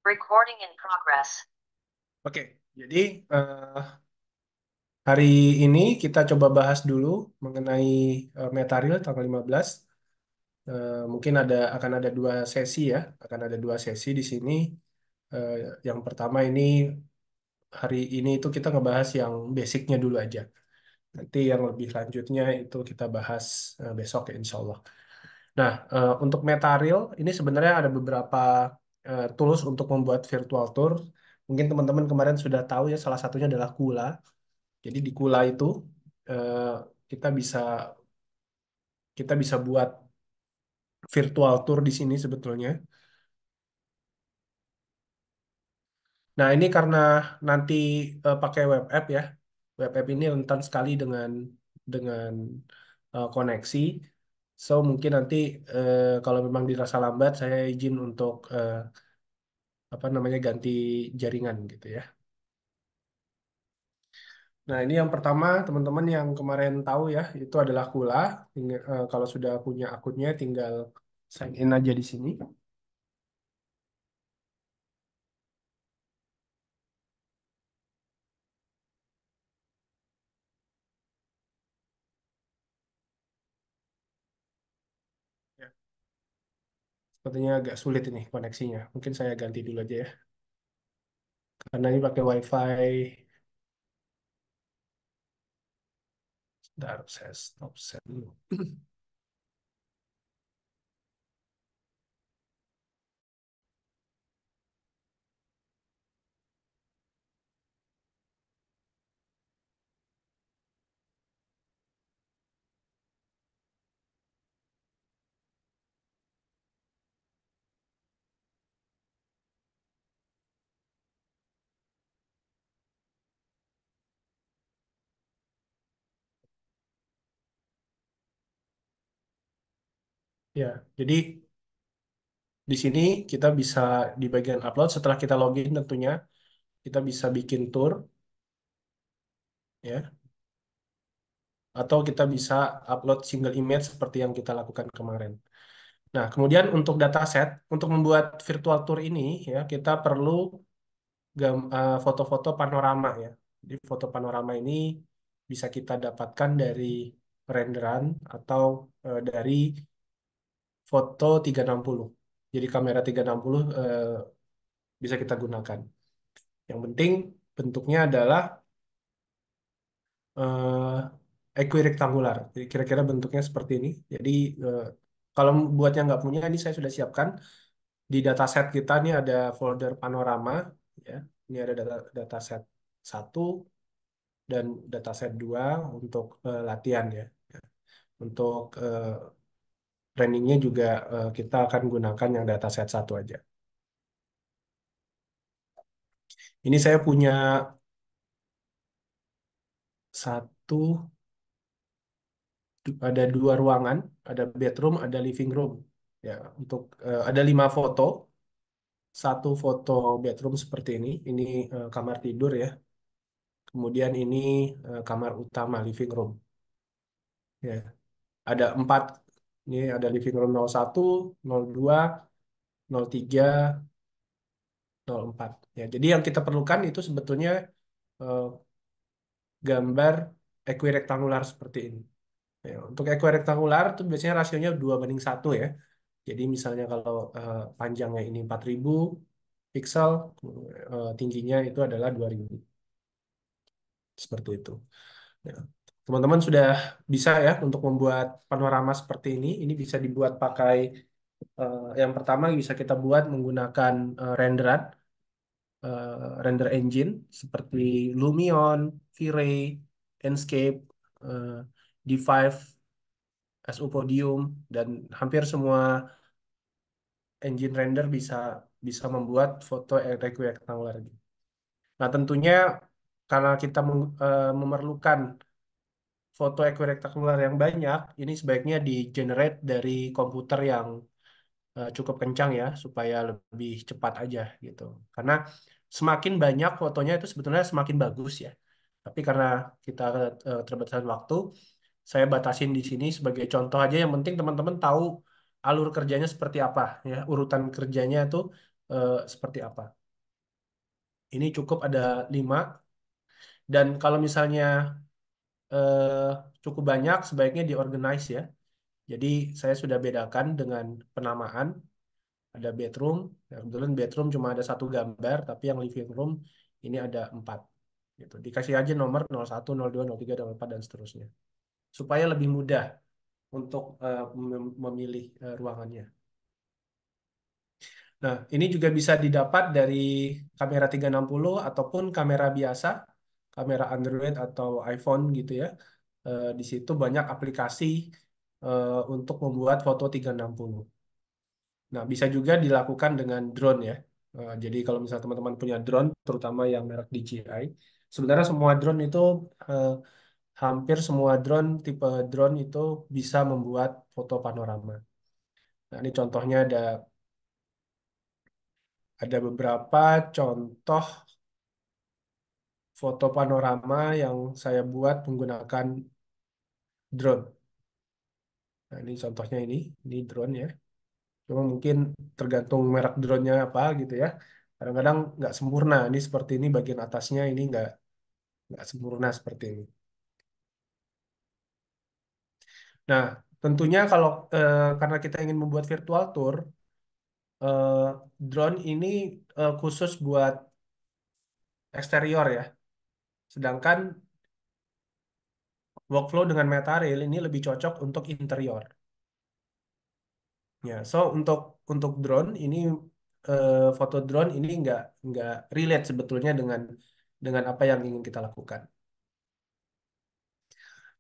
Recording in progress. Oke, jadi eh, hari ini kita coba bahas dulu mengenai Material tanggal 15. Mungkin akan ada dua sesi ya, akan ada dua sesi di sini. Eh, yang pertama ini hari ini itu kita ngebahas yang basicnya dulu aja. Nanti yang lebih lanjutnya itu kita bahas besok ya insya Allah. Nah, untuk Material ini sebenarnya ada beberapa tools untuk membuat virtual tour. Mungkin teman-teman kemarin sudah tahu ya, salah satunya adalah Kula. Jadi di Kula itu eh, kita bisa kita bisa buat virtual tour di sini sebetulnya. Nah, ini karena nanti pakai web app ya. Web app ini rentan sekali dengan koneksi. So mungkin nanti kalau memang dirasa lambat saya izin untuk apa namanya ganti jaringan gitu ya. Nah, ini yang pertama teman-teman yang kemarin tahu ya, itu adalah Kula. Kalau sudah punya akunnya tinggal sign in aja di sini. Ya. Sepertinya agak sulit ini koneksinya. Mungkin saya ganti dulu aja ya. Karena ini pakai WiFi. Bentar, saya stop share dulu. Ya, jadi di sini kita bisa di bagian upload setelah kita login tentunya kita bisa bikin tour ya atau kita bisa upload single image seperti yang kita lakukan kemarin. Nah, kemudian untuk dataset, untuk membuat virtual tour ini ya kita perlu foto-foto panorama ya. Jadi foto panorama ini bisa kita dapatkan dari renderan atau dari foto 360. Jadi kamera 360 bisa kita gunakan. Yang penting bentuknya adalah equirectangular. Jadi kira-kira bentuknya seperti ini. Jadi eh, kalau buat yang nggak punya, ini saya sudah siapkan. Di dataset kita ini ada folder panorama, ya. Ini ada dataset satu dan dataset 2 untuk latihan ya. Untuk trainingnya juga kita akan gunakan yang dataset satu aja. Ini saya punya satu, ada dua ruangan, ada bedroom, ada living room. Ya, untuk ada 5 foto. Satu foto bedroom seperti ini kamar tidur ya. Kemudian ini kamar utama living room. Ya, ada 4. Ini ada living room 01, 02, 03, 04. Ya, jadi yang kita perlukan itu sebetulnya eh, gambar equirectangular seperti ini. Ya, untuk equirectangular itu biasanya rasionya 2:1 ya. Jadi misalnya kalau panjangnya ini 4.000 pixel, tingginya itu adalah 2.000. Seperti itu. Ya. Teman-teman sudah bisa ya untuk membuat panorama seperti ini. Ini bisa dibuat pakai yang pertama bisa kita buat menggunakan renderan, render engine seperti Lumion, V-Ray, Enscape, eh, D5, SU Podium, dan hampir semua engine render bisa bisa membuat foto rectangular. Nah, tentunya karena kita memerlukan foto equirectangular yang banyak, ini sebaiknya di-generate dari komputer yang cukup kencang ya, supaya lebih cepat aja gitu. Karena semakin banyak fotonya itu sebetulnya semakin bagus ya. Tapi karena kita terbatasan waktu, saya batasin di sini sebagai contoh aja. Yang penting teman-teman tahu alur kerjanya seperti apa ya, urutan kerjanya itu seperti apa. Ini cukup ada 5, dan kalau misalnya eh, cukup banyak, sebaiknya diorganize ya. Jadi saya sudah bedakan dengan penamaan. Ada bedroom, ya, kebetulan bedroom cuma ada 1 gambar, tapi yang living room ini ada 4. Gitu. Dikasih aja nomor 01, 02, 03, 04, dan seterusnya. Supaya lebih mudah untuk memilih ruangannya. Nah, ini juga bisa didapat dari kamera 360 ataupun kamera biasa, kamera Android atau iPhone gitu ya. Di situ banyak aplikasi untuk membuat foto 360. Nah, bisa juga dilakukan dengan drone ya. Jadi kalau misalnya teman-teman punya drone, terutama yang merek DJI, sebenarnya semua drone itu eh, hampir semua drone tipe drone itu bisa membuat foto panorama. Nah, ini contohnya ada beberapa contoh foto panorama yang saya buat menggunakan drone. Nah, ini contohnya ini drone ya. Cuma mungkin tergantung merek drone-nya apa gitu ya. Kadang-kadang nggak sempurna. Ini seperti ini bagian atasnya ini nggak sempurna seperti ini. Nah, tentunya kalau karena kita ingin membuat virtual tour, eh, drone ini khusus buat eksterior ya. Sedangkan workflow dengan Meta Rail ini lebih cocok untuk interior. Ya, so untuk drone ini foto drone ini nggak relate sebetulnya dengan apa yang ingin kita lakukan.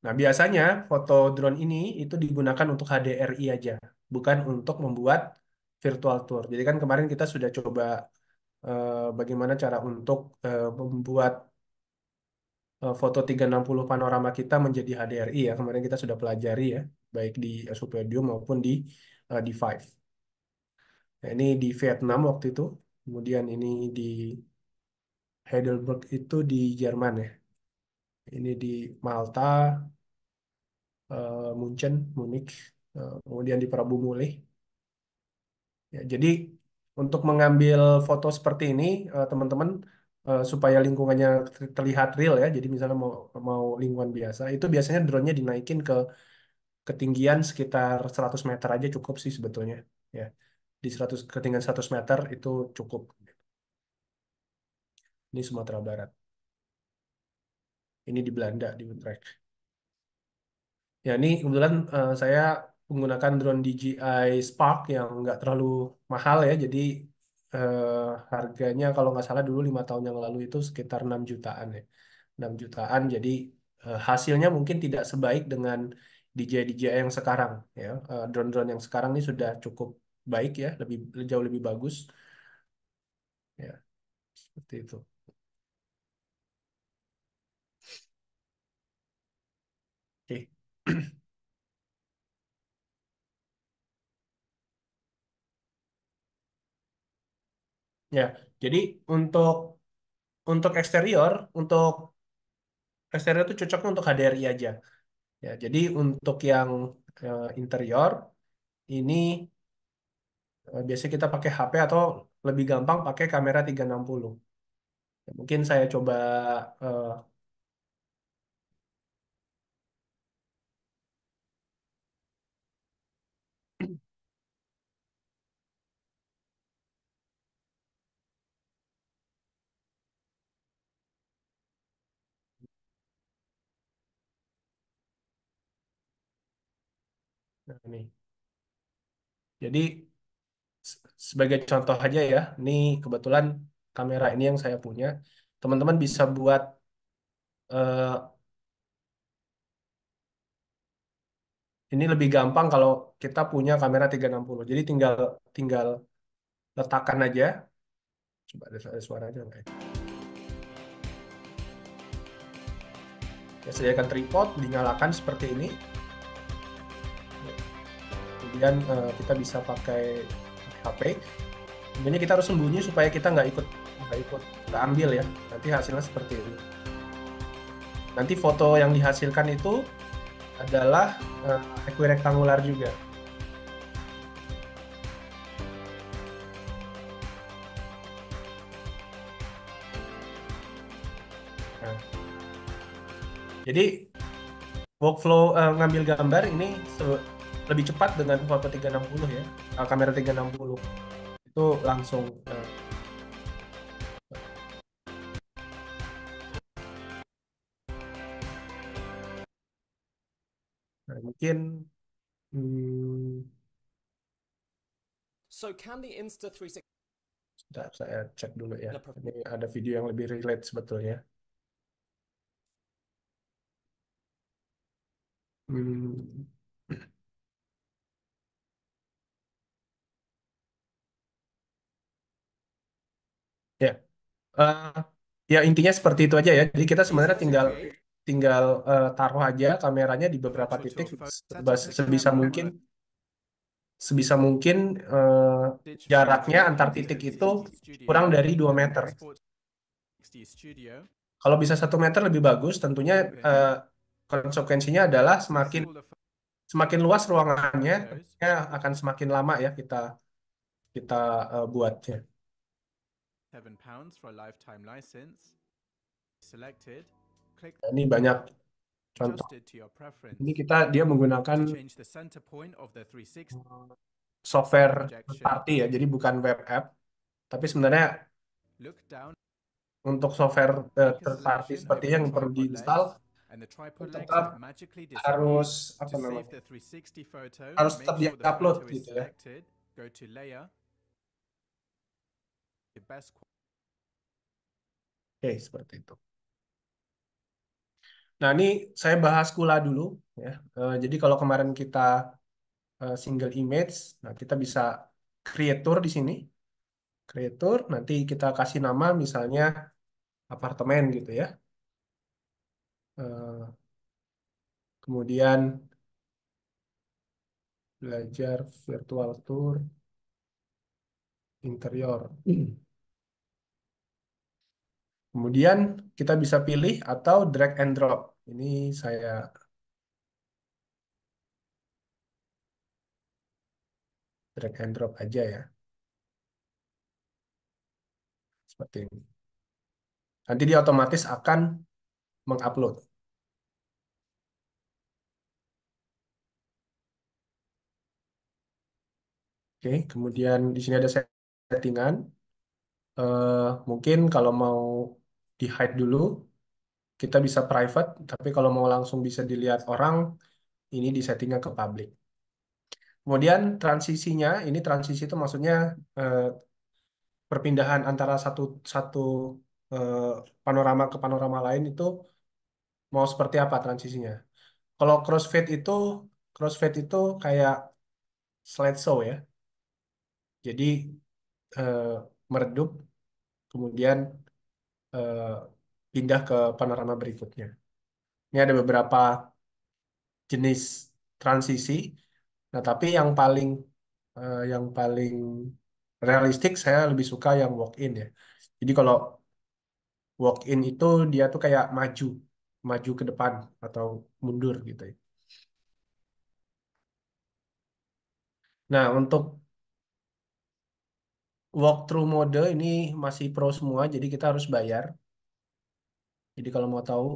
Nah, biasanya foto drone ini itu digunakan untuk HDRI aja, bukan untuk membuat virtual tour. Jadi kan kemarin kita sudah coba bagaimana cara untuk membuat foto 360 panorama kita menjadi HDRI ya. Kemarin kita sudah pelajari ya, baik di Superdio maupun di Five. Nah, ini di Vietnam waktu itu. Kemudian ini di Heidelberg itu di Jerman ya. Ini di Malta, Munchen, Munich, kemudian di Prabu Mulih. Ya, jadi untuk mengambil foto seperti ini, teman-teman, supaya lingkungannya terlihat real ya. Jadi misalnya mau lingkungan biasa, itu biasanya drone-nya dinaikin ke ketinggian sekitar 100 meter aja cukup sih sebetulnya. Ya, di ketinggian 100 meter itu cukup. Ini Sumatera Barat. Ini di Belanda, di Utrecht. Ya, ini kebetulan saya menggunakan drone DJI Spark yang nggak terlalu mahal ya. Jadi harganya kalau nggak salah dulu 5 tahun yang lalu itu sekitar 6 jutaan ya. 6 jutaan. Jadi hasilnya mungkin tidak sebaik dengan DJI yang sekarang ya. Drone-drone yang sekarang ini sudah cukup baik ya, jauh lebih bagus ya, seperti itu. Oke. Ya, jadi untuk eksterior itu cocoknya untuk HDRI aja. Ya, jadi untuk yang interior ini biasanya kita pakai HP atau lebih gampang pakai kamera 360. Ya, mungkin saya coba eh, nah, ini. Jadi sebagai contoh aja ya, ini kebetulan kamera ini yang saya punya. Teman-teman bisa buat eh, ini lebih gampang kalau kita punya kamera 360. Jadi tinggal tinggal letakkan aja. Coba ada suaranya nggak ya? Ya, sediakan tripod, dinyalakan seperti ini. Kemudian kita bisa pakai HP. Sebenarnya kita harus sembunyi supaya kita nggak ambil ya. Nanti hasilnya seperti ini. Nanti foto yang dihasilkan itu adalah equirektangular juga. Nah, jadi workflow ngambil gambar ini lebih cepat dengan foto 360 ya, kamera 360 itu langsung. Nah, mungkin hmm, So can the Insta360 sebentar, saya cek dulu ya. Ini ada video yang lebih relate sebetulnya. Hmm, ya, Eh, ya intinya seperti itu aja ya. Jadi kita sebenarnya tinggal tinggal taruh aja kameranya di beberapa virtual titik tour photo? Set up the sebisa camera mungkin on sebisa mungkin eh, digital jaraknya photography antar titik itu Insta360 Studio kurang dari 2 and then meter. export to Studio. Kalau bisa 1 meter lebih bagus. Tentunya Open. konsekuensinya adalah Select semakin all the semakin luas ruangannya, photos. tentunya akan semakin lama ya kita kita buatnya. £7 for a lifetime license. Selected. Click Ini banyak contoh. adjusted to your Ini preference. dia menggunakan To change the center point of the 360 software third projection, party ya, jadi bukan web app. Tapi sebenarnya look down, untuk software make a third party selection seperti over the yang perlu tripod diinstal, legs, and the tripod legs tetap have magically harus disappeared. apa To save namanya, the 360 photo, harus make tetap sure the diupload photo is gitu ya. selected. Go to layer, the best Oke, seperti itu. Nah, ini saya bahas Kula dulu ya. Jadi kalau kemarin kita single image, nah kita bisa creator di sini. Creator, nanti kita kasih nama misalnya apartemen gitu ya. Eh, Kemudian belajar virtual tour interior. Kemudian kita bisa pilih atau drag and drop. Ini saya drag and drop aja ya. Seperti ini. Nanti dia otomatis akan mengupload. Oke, kemudian di sini ada settingan. Mungkin kalau mau di hide dulu, kita bisa private. Tapi kalau mau langsung bisa dilihat orang, ini di settingnya ke public. Kemudian transisinya, ini transisi itu maksudnya eh, perpindahan antara satu satu eh, panorama ke panorama lain itu mau seperti apa transisinya. Kalau crossfade itu kayak slideshow ya. Jadi eh, meredup kemudian eh, pindah ke panorama berikutnya. Ini ada beberapa jenis transisi. Nah, tapi yang paling realistik saya lebih suka yang walk in ya. Jadi kalau walk in itu dia tuh kayak maju ke depan atau mundur gitu ya. Nah, untuk walkthrough mode ini masih pro semua, jadi kita harus bayar. Jadi kalau mau tahu,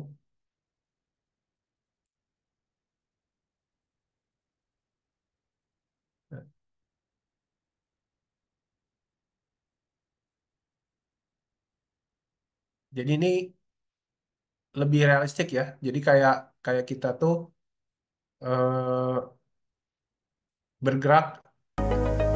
nah, jadi ini lebih realistik ya. Jadi kayak kayak kita tuh eh, bergerak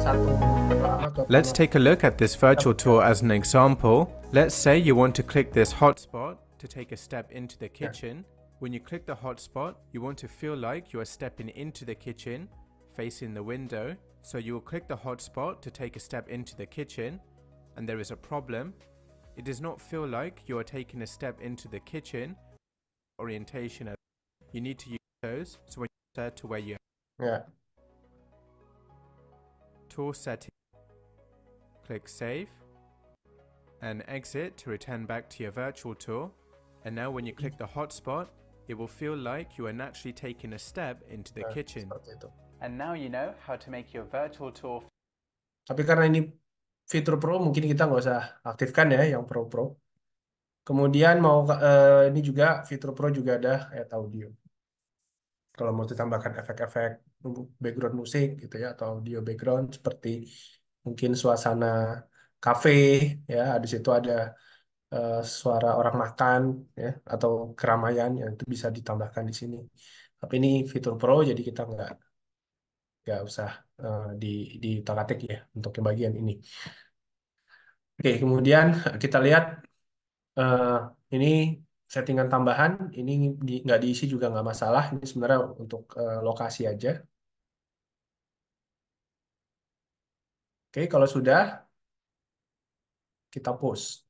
satu panorama ke Let's panorama. take a look at this virtual tour as an example. Let's say you want to click this hotspot to take a step into the Ya, kitchen. When you click the hotspot, you want to feel like you are stepping into the kitchen, facing the window. So you will click the hotspot to take a step into the kitchen, and there is a problem. It does not feel like you are taking a step into the kitchen. Orientation, you need to use those. So when you set to where you ya. tour setting, click save and exit to return back to your virtual tour. And now when you click the hotspot, it will feel like you are naturally taking a step into the Nah, kitchen. seperti itu. And now you know how to make your virtual tour. Tapi karena ini fitur pro, mungkin kita nggak usah aktifkan ya yang pro-pro. Kemudian ini juga fitur Pro juga ada kayak audio. Kalau mau ditambahkan efek-efek background musik gitu ya atau audio background seperti mungkin suasana kafe ya, di situ ada suara orang makan ya atau keramaian ya itu bisa ditambahkan di sini. Tapi ini fitur Pro jadi kita nggak usah di atik ya untuk yang bagian ini. Oke, kemudian kita lihat eh, ini settingan tambahan ini nggak diisi juga nggak masalah. Ini sebenarnya untuk lokasi aja. Oke, kalau sudah kita post.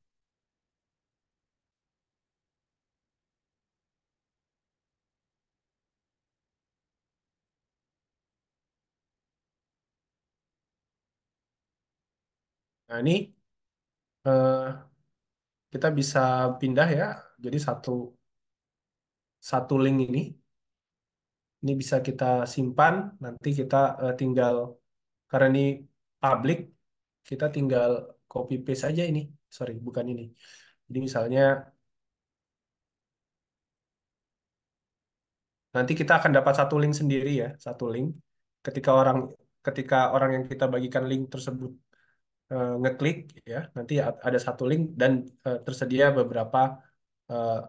Nah, ini eh, kita bisa pindah ya. Jadi satu link ini bisa kita simpan. Nanti kita tinggal karena ini public, kita tinggal copy paste aja ini. Sorry, bukan ini. Jadi misalnya nanti kita akan dapat satu link sendiri ya, satu link. Ketika orang ketika orang yang kita bagikan link tersebut ngeklik ya, nanti ada satu link dan tersedia beberapa eh,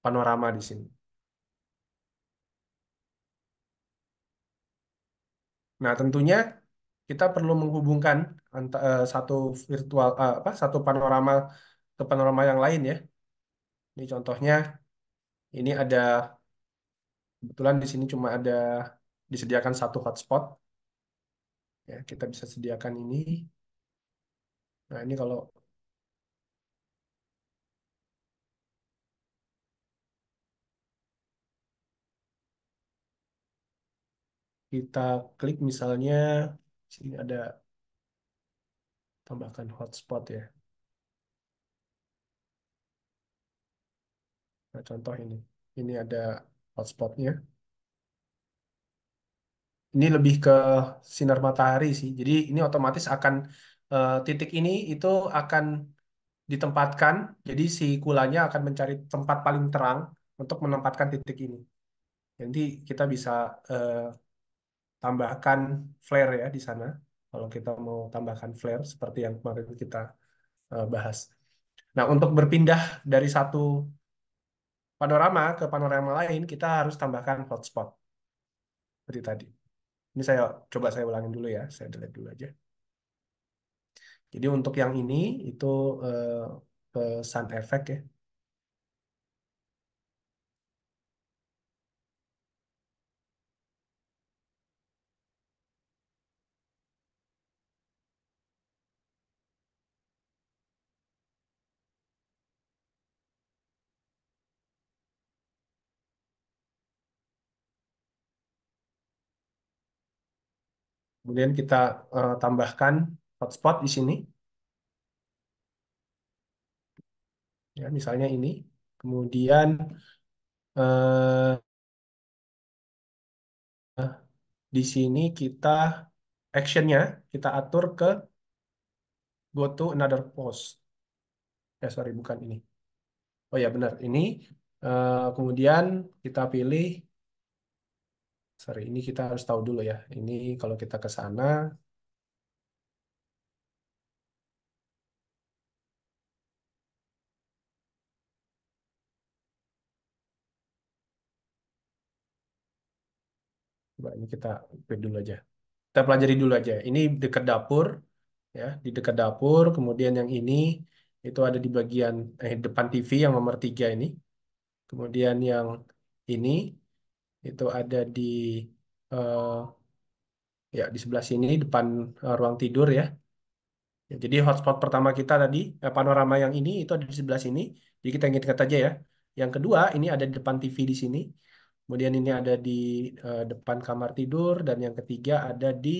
panorama di sini. Nah, tentunya kita perlu menghubungkan satu virtual satu panorama ke panorama yang lain ya. Ini contohnya ini ada kebetulan di sini cuma ada disediakan satu hotspot ya, kita bisa sediakan ini. Nah, ini kalau kita klik misalnya sini ada tambahkan hotspot ya. Nah, contoh ini. Ini ada hotspotnya. Ini lebih ke sinar matahari sih. Jadi ini otomatis akan titik ini itu akan ditempatkan. Jadi si kulanya akan mencari tempat paling terang untuk menempatkan titik ini. Nanti kita bisa eh, tambahkan flare ya di sana. Kalau kita mau tambahkan flare seperti yang kemarin kita bahas. Nah, untuk berpindah dari satu panorama ke panorama lain, kita harus tambahkan hotspot seperti tadi. Ini saya ulangin dulu ya, saya delete dulu aja. Jadi untuk yang ini itu eh, ke sun effect ya. Kemudian kita tambahkan hotspot di sini, ya misalnya ini. Kemudian eh, di sini kita actionnya kita atur ke go to another post. Sorry bukan ini. Oh ya benar ini. Kemudian kita pilih. Sorry ini kita harus tahu dulu ya. Ini kalau kita ke sana, coba ini kita pilih dulu aja. Kita pelajari dulu aja. Ini dekat dapur, ya di dekat dapur. Kemudian yang ini itu ada di bagian depan TV yang nomor 3 ini. Kemudian yang ini itu ada di eh, ya di sebelah sini depan ruang tidur ya. Ya, jadi hotspot pertama kita tadi panorama yang ini itu ada di sebelah sini. Jadi kita ingat aja ya. Yang kedua ini ada di depan TV di sini. Kemudian ini ada di depan kamar tidur dan yang ketiga ada di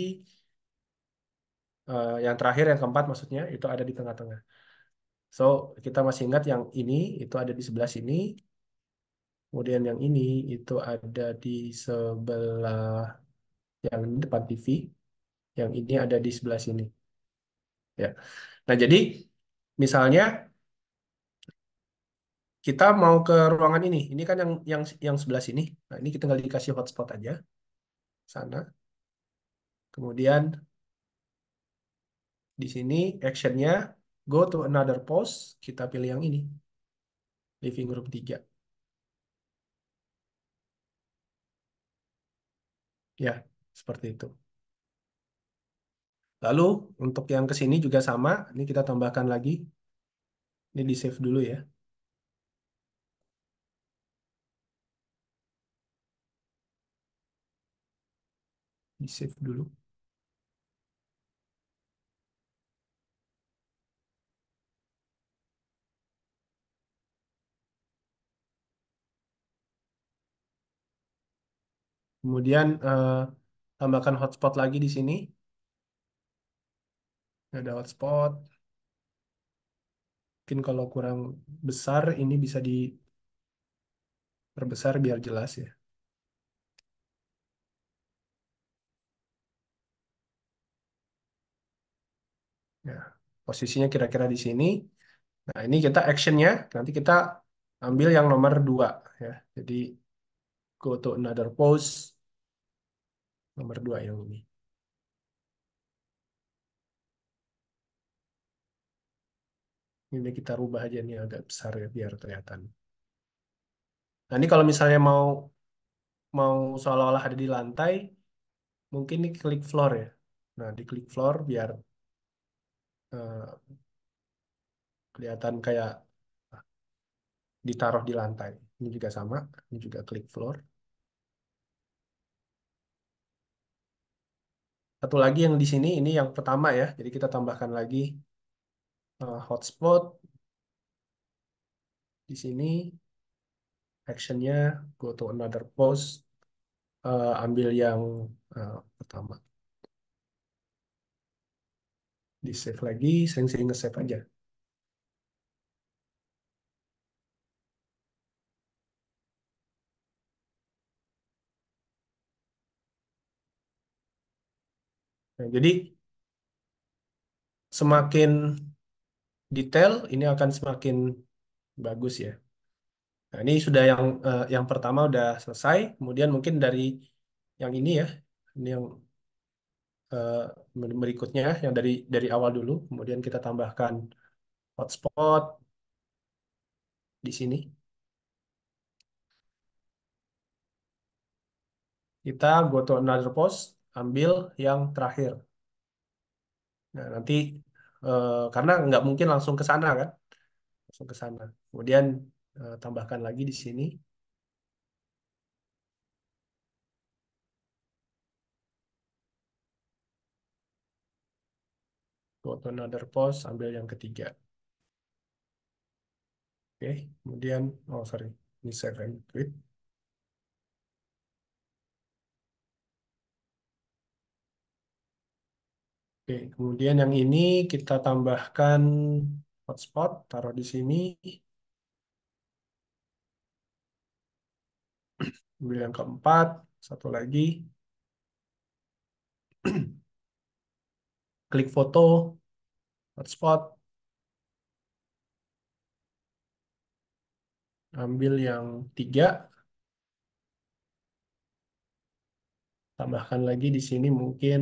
yang terakhir yang keempat maksudnya itu ada di tengah-tengah. So, kita masih ingat yang ini itu ada di sebelah sini, kemudian yang ini itu ada di sebelah yang ini depan TV, yang ini ada di sebelah sini. Ya. Nah, jadi misalnya Kita mau ke ruangan ini. Ini kan yang sebelah sini. Nah, ini kita tinggal dikasih hotspot aja sana. Kemudian di sini actionnya go to another pose. Kita pilih yang ini, living room 3. Ya, seperti itu. Lalu untuk yang ke sini juga sama. Ini kita tambahkan lagi. Ini di save dulu ya. Di save dulu. Kemudian tambahkan hotspot lagi di sini. Ada hotspot. Mungkin kalau kurang besar ini bisa diperbesar biar jelas ya. Ya, posisinya kira-kira di sini. Nah, ini kita actionnya. Nanti kita ambil yang nomor 2 ya. Jadi go to another pose. Nomor 2 yang ini. Ini kita rubah aja nih agak besar ya biar kelihatan. Nah, ini kalau misalnya mau mau seolah-olah ada di lantai, mungkin nih klik floor ya. Nah, di klik floor biar eh, kelihatan kayak ditaruh di lantai. Ini juga sama, ini juga klik floor. Satu lagi yang di sini, ini yang pertama ya. Jadi kita tambahkan lagi hotspot di sini. Actionnya go to another pose. Ambil yang pertama. Di save lagi, sering-sering nge-save aja. Nah, jadi semakin detail, ini akan semakin bagus ya. Nah, ini sudah yang pertama udah selesai. Kemudian mungkin dari yang ini ya, ini yang eh, berikutnya, yang dari awal dulu. Kemudian kita tambahkan hotspot di sini. Kita go to another post, ambil yang terakhir. Nah, nanti karena nggak mungkin langsung ke sana kan, langsung ke sana. Kemudian tambahkan lagi di sini, go to another post, ambil yang ketiga. Oke, kemudian, oh sorry, ini save and quit. Oke, kemudian yang ini kita tambahkan hotspot, taruh di sini, ambil yang keempat, satu lagi, klik foto, hotspot, ambil yang tiga, tambahkan lagi di sini mungkin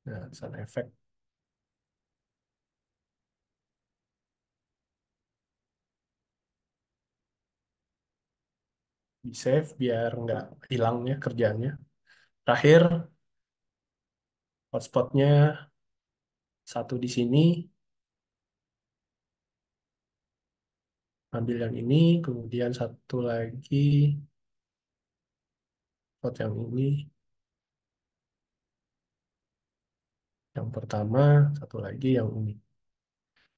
nah, sound effect di save biar nggak hilangnya kerjanya. Terakhir, hotspotnya satu di sini, ambil yang ini, kemudian satu lagi, hot yang ini, yang pertama, satu lagi yang ini.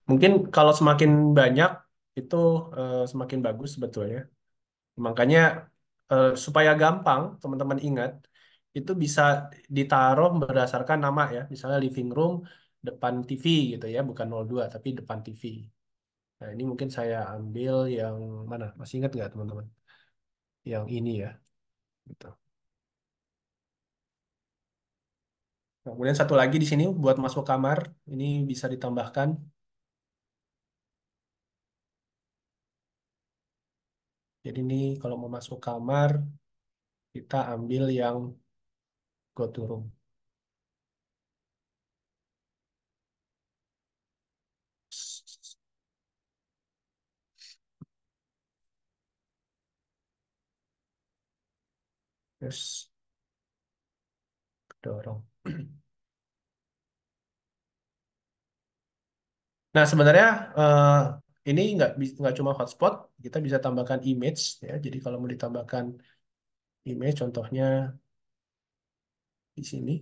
Mungkin kalau semakin banyak itu semakin bagus sebetulnya. Makanya supaya gampang teman-teman ingat itu bisa ditaruh berdasarkan nama ya. Misalnya living room depan TV gitu ya, bukan 02 tapi depan TV. Nah, ini mungkin saya ambil yang mana? Masih ingat nggak teman-teman? Yang ini ya, gitu. Nah, kemudian satu lagi di sini buat masuk kamar, ini bisa ditambahkan. Jadi ini kalau mau masuk kamar, kita ambil yang go to room. Terus dorong. Nah, sebenarnya eh, ini nggak cuma hotspot, kita bisa tambahkan image ya. Jadi kalau mau ditambahkan image, contohnya di sini,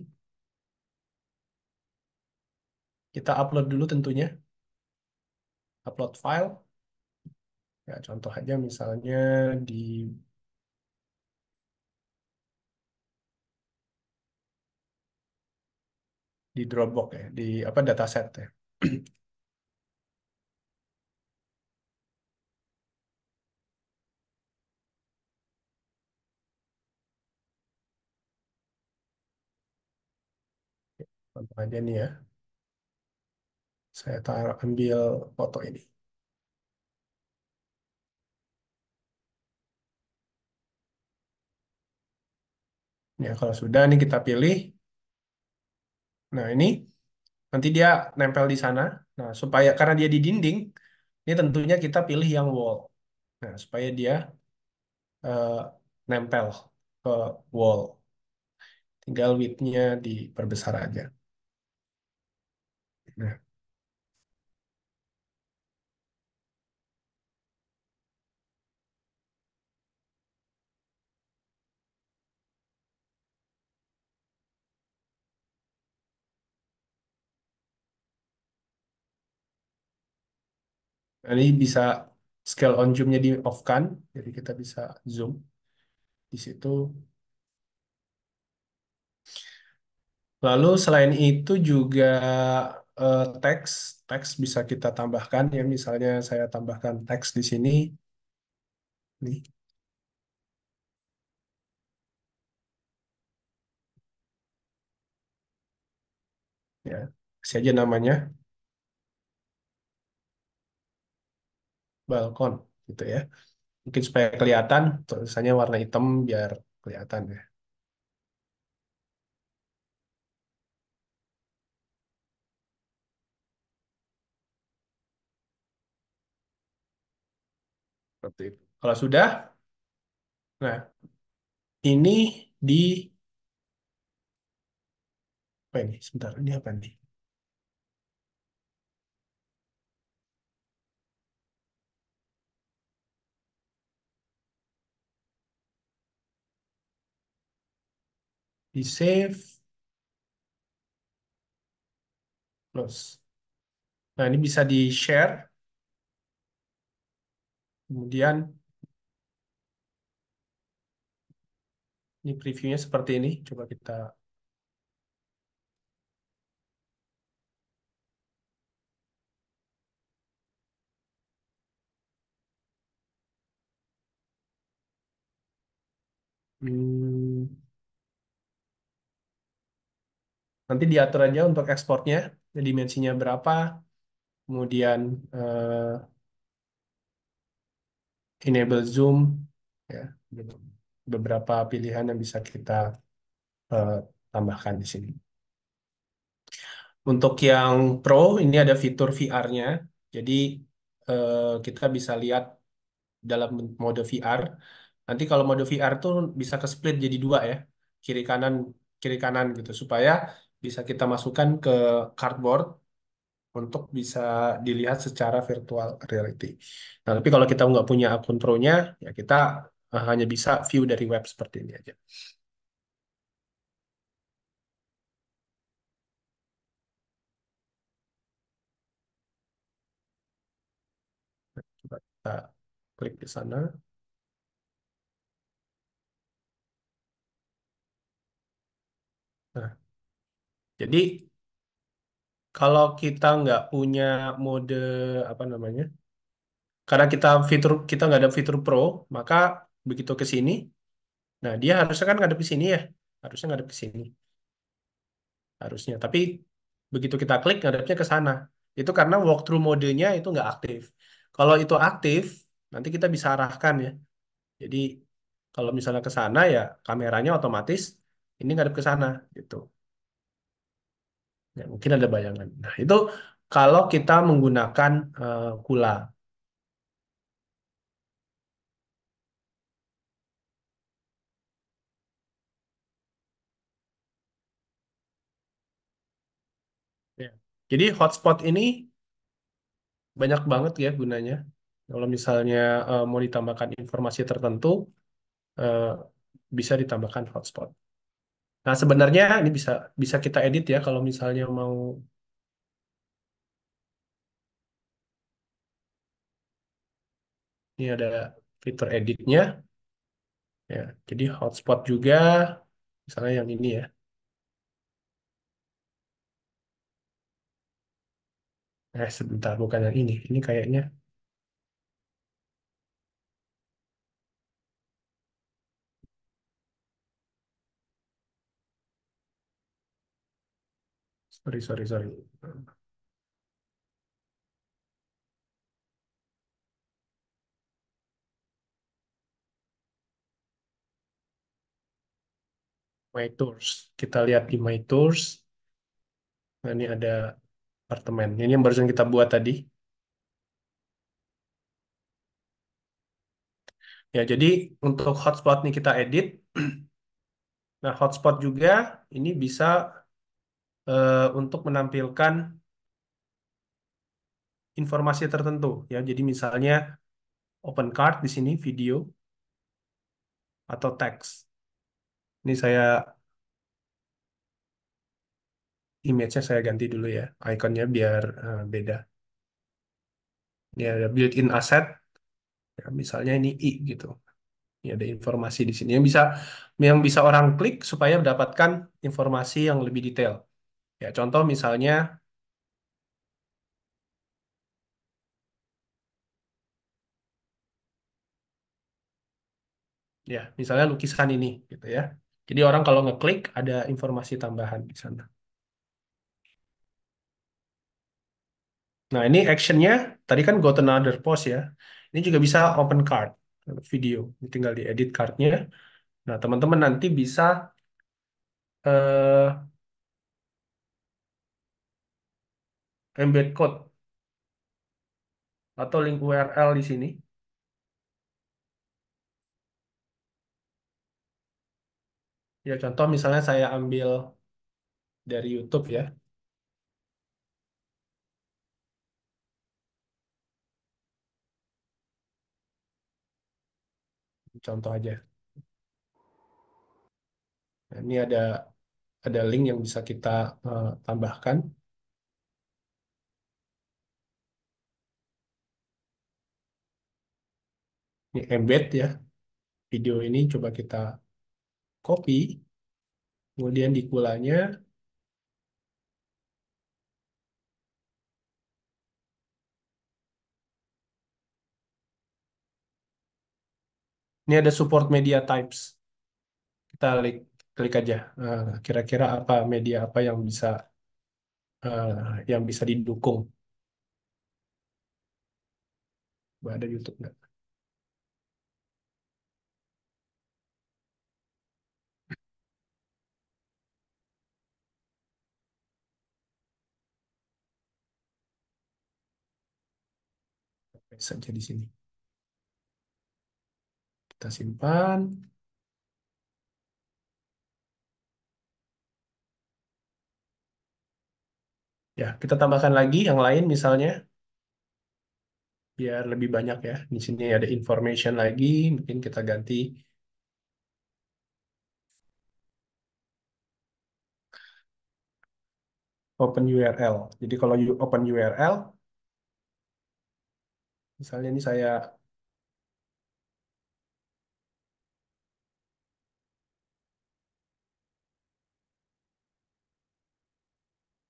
kita upload dulu tentunya, upload file. Ya, contoh aja misalnya di Dropbox ya, di apa dataset ya. Contoh aja nih ya, saya taruh ambil foto ini. Ya, kalau sudah nih kita pilih. Nah, ini nanti dia nempel di sana. Nah, supaya karena dia di dinding, ini tentunya kita pilih yang wall. Nah, supaya dia eh, nempel ke wall. Tinggal width-nya diperbesar aja. Nah, ini bisa scale on zoom-nya di off-kan. Jadi kita bisa zoom di situ. Lalu selain itu juga teks, teks bisa kita tambahkan ya. Misalnya saya tambahkan teks di sini. Nih, ya. Kasih aja namanya balkon gitu ya. Mungkin supaya kelihatan tulisannya warna hitam biar kelihatan ya. Seperti itu. Kalau sudah, nah ini di apa ini? Sebentar, ini apa nih? Di save, close. Nah, ini bisa di share. Kemudian ini previewnya seperti ini. Coba kita hmm, nanti diatur aja untuk ekspornya, dimensinya berapa, kemudian enable zoom, ya, beberapa pilihan yang bisa kita eh, tambahkan di sini. Untuk yang Pro ini ada fitur VR-nya, jadi kita bisa lihat dalam mode VR. Nanti kalau mode VR tuh bisa ke split jadi dua ya, kiri kanan gitu, supaya bisa kita masukkan ke cardboard untuk bisa dilihat secara virtual reality. Nah, tapi kalau kita nggak punya akun Pro-nya, ya kita hanya bisa view dari web seperti ini aja. Coba kita klik di sana. Nah, jadi kalau kita nggak punya mode apa namanya, karena kita nggak ada fitur Pro, maka begitu ke sini, nah dia harusnya kan ngadep ke sini ya, harusnya ngadep ke sini, harusnya. Tapi begitu kita klik ngadepnya ke sana. Itu karena walkthrough modenya itu nggak aktif. Kalau itu aktif, nanti kita bisa arahkan ya. Jadi kalau misalnya ke sana ya kameranya otomatis ini ngadep ke sana gitu. Ya, mungkin ada bayangan. Nah, itu kalau kita menggunakan Kula. Ya. Jadi hotspot ini banyak banget ya gunanya. Kalau misalnya mau ditambahkan informasi tertentu, eh, bisa ditambahkan hotspot. Nah, sebenarnya ini bisa bisa kita edit ya kalau misalnya mau. Ini ada fitur editnya ya. Jadi hotspot juga, misalnya yang ini ya. Sebentar, bukan yang ini. Ini kayaknya, sorry, sorry, sorry. My Tours. Kita lihat di My Tours. Nah, ini ada apartemen. Ini yang barusan kita buat tadi. Ya, jadi untuk hotspot nih kita edit. Nah, hotspot juga ini bisa untuk menampilkan informasi tertentu ya. Jadi misalnya open card di sini video atau teks. Ini saya image-nya saya ganti dulu ya. Ikonnya biar beda. Ini ada built-in asset. Ya, misalnya ini I gitu. Ini ada informasi di sini yang bisa orang klik supaya mendapatkan informasi yang lebih detail. Ya, contoh misalnya ya, misalnya lukisan ini gitu ya. Jadi orang kalau ngeklik ada informasi tambahan di sana. Nah, ini actionnya tadi kan go to another post ya. Ini juga bisa open card video. Tinggal diedit cardnya. Nah, teman-teman nanti bisa eh, embed code atau link URL di sini. Ya, contoh misalnya saya ambil dari YouTube ya, contoh aja. Nah, ini ada link yang bisa kita tambahkan. Ini embed ya, video ini coba kita copy, kemudian di kulanya ini ada support media types. Kita klik aja. Kira-kira apa media apa yang bisa didukung. Ada YouTube nggak? Saja di sini. Kita simpan. Ya, kita tambahkan lagi yang lain misalnya biar lebih banyak ya. Di sini ada information lagi, mungkin kita ganti open URL. Jadi kalau open URL, misalnya ini saya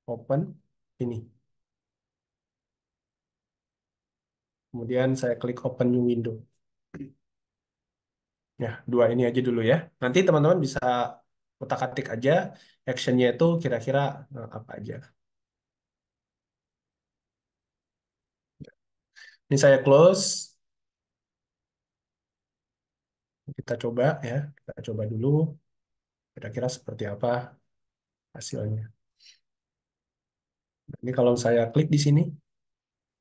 open ini. Kemudian saya klik open new window. Ya, dua ini aja dulu ya. Nanti teman-teman bisa utak-atik aja actionnya itu kira-kira apa aja. Ini saya close. Kita coba ya, kita coba dulu kira-kira seperti apa hasilnya. Ini kalau saya klik di sini,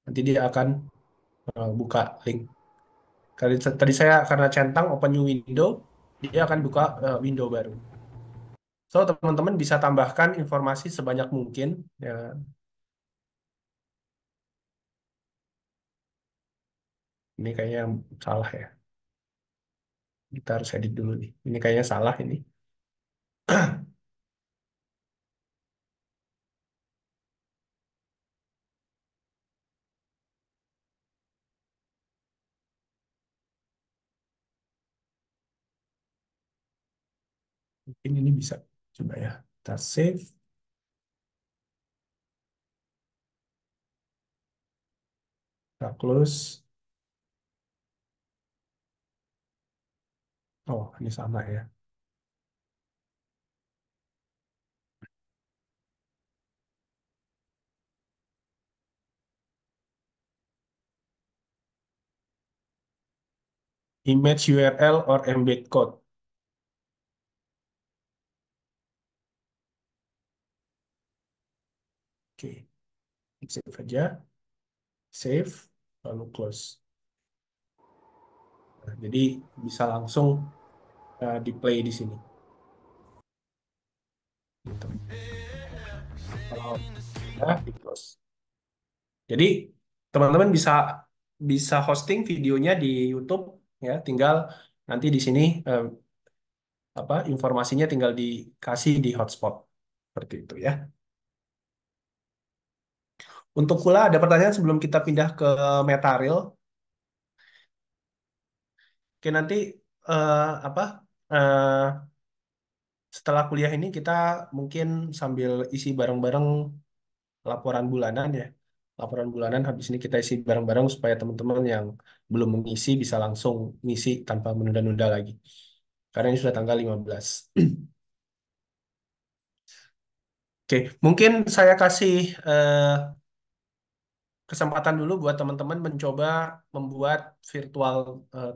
nanti dia akan buka link. Tadi saya karena centang open new window, dia akan buka window baru. So, teman-teman bisa tambahkan informasi sebanyak mungkin. Ya, ini kayaknya yang salah ya. Kita harus edit dulu nih. Ini kayaknya salah ini. Mungkin ini bisa. Coba ya. Kita save, kita close. Oh, ini sama ya. Image URL or embed code. Oke, save aja. Save, lalu close. Nah, jadi bisa langsung di play di sini. Gitu. Kalau udah di close. Jadi teman-teman bisa bisa hosting videonya di YouTube ya, tinggal nanti di sini informasinya tinggal dikasih di hotspot seperti itu ya. Untuk pula ada pertanyaan sebelum kita pindah ke Metareal. Oke nanti apa setelah kuliah ini kita mungkin sambil isi bareng-bareng laporan bulanan ya. Laporan bulanan habis ini kita isi bareng-bareng supaya teman-teman yang belum mengisi bisa langsung ngisi tanpa menunda-nunda lagi. Karena ini sudah tanggal 15. Oke, mungkin saya kasih kesempatan dulu buat teman-teman mencoba membuat virtual eh,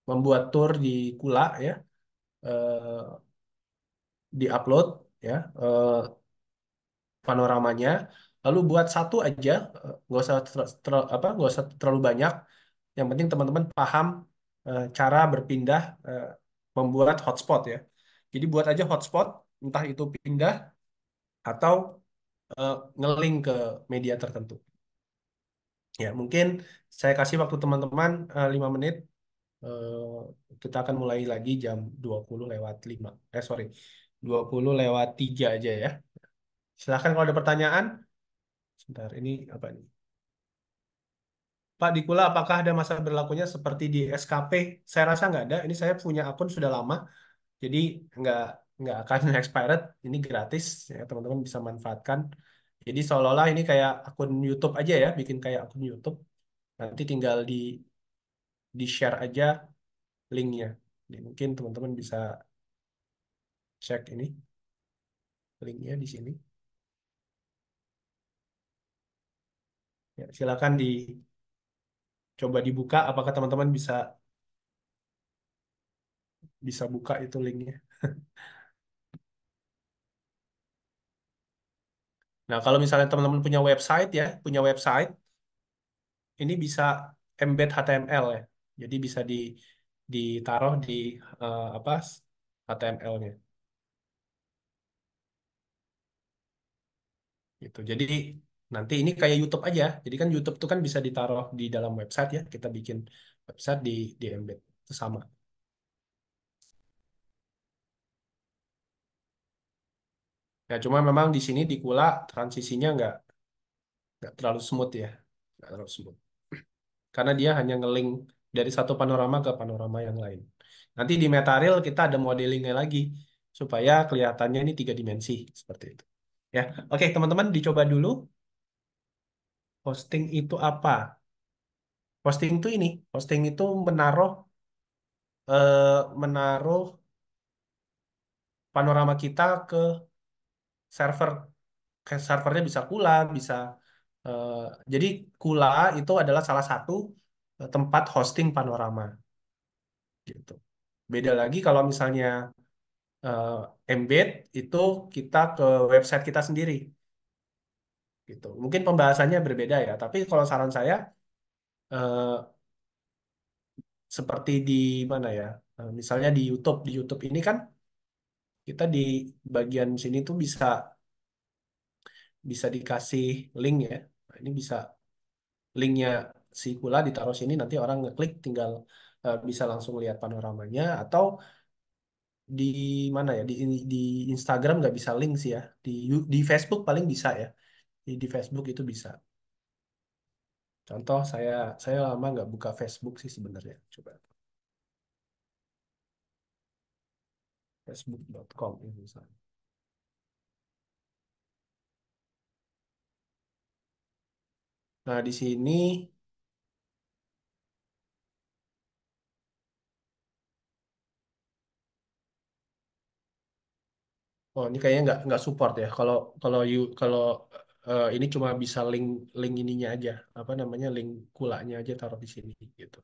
membuat tour di Kula ya, di-upload ya panoramanya. Lalu buat satu aja, nggak usah nggak usah terlalu banyak. Yang penting teman-teman paham cara berpindah membuat hotspot ya. Jadi buat aja hotspot, entah itu pindah atau ngelink ke media tertentu. Ya, mungkin saya kasih waktu teman-teman 5 menit. Kita akan mulai lagi jam 20:05. Sorry, 20:03 aja ya. Silahkan kalau ada pertanyaan. Sebentar, ini apa nih? Pak Dikula, apakah ada masa berlakunya seperti di SKP? Saya rasa nggak ada. Ini saya punya akun sudah lama, jadi nggak nggak akan expired. Ini gratis, ya teman-teman bisa manfaatkan. Jadi seolah-olah ini kayak akun YouTube aja ya, bikin kayak akun YouTube. Nanti tinggal di share aja linknya. Jadi mungkin teman-teman bisa cek ini linknya di sini. Ya, silakan dicoba dibuka. Apakah teman-teman bisa bisa buka itu linknya? Nah, kalau misalnya teman-teman punya website ya, punya website, ini bisa embed HTML ya. Jadi bisa ditaruh di apa HTML-nya gitu. Jadi nanti ini kayak YouTube aja. Jadi kan YouTube tuh kan bisa ditaruh di dalam website ya. Kita bikin website di embed itu sama. Ya cuma memang di sini di Kula transisinya nggak terlalu smooth ya. Nggak terlalu smooth. Karena dia hanya ngelink dari satu panorama ke panorama yang lain. Nanti di Metareal kita ada modelingnya lagi supaya kelihatannya ini 3 dimensi seperti itu. Ya, oke teman-teman dicoba dulu. Hosting itu apa? Hosting itu menaruh panorama kita ke server. Ke servernya bisa Kula, bisa eh, jadi Kula itu adalah salah satu tempat hosting panorama gitu. Beda lagi kalau misalnya eh, embed itu kita ke website kita sendiri gitu. Mungkin pembahasannya berbeda ya, tapi kalau saran saya eh, seperti di mana ya? Misalnya di YouTube. Di YouTube ini kan kita di bagian sini tuh bisa bisa dikasih link ya. Nah, ini bisa linknya si Kula ditaruh sini nanti orang ngeklik tinggal bisa langsung lihat panoramanya atau di mana ya di Instagram nggak bisa link sih ya di Facebook paling bisa ya di Facebook itu bisa. Contoh saya lama nggak buka Facebook sih sebenarnya. Coba facebook.com ini misalnya. Nah di sini oh ini kayaknya nggak support ya. Kalau kalau ini cuma bisa link link ininya aja apa namanya link kulanya aja taruh di sini gitu.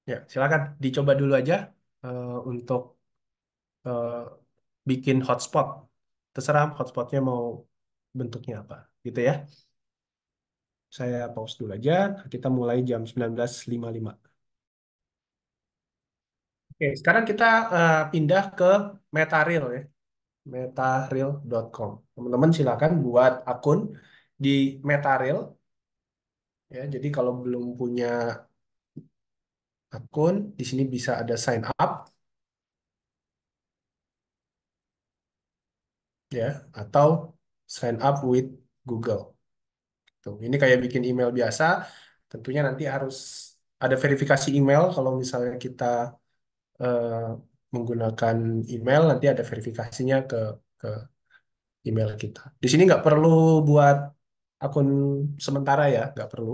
Ya silakan dicoba dulu aja untuk eh, bikin hotspot. Terserah hotspotnya mau bentuknya apa gitu ya. Saya pause dulu aja. Kita mulai jam 19.55. Oke, sekarang kita pindah ke Metareal ya. Metareal.com. Teman-teman silakan buat akun di Metareal ya. Jadi kalau belum punya akun, di sini bisa ada sign up ya atau sign up with Google. Tuh, ini kayak bikin email biasa. Tentunya nanti harus ada verifikasi email kalau misalnya kita eh, menggunakan email nanti ada verifikasinya ke email kita. Di sini nggak perlu buat akun sementara ya, nggak perlu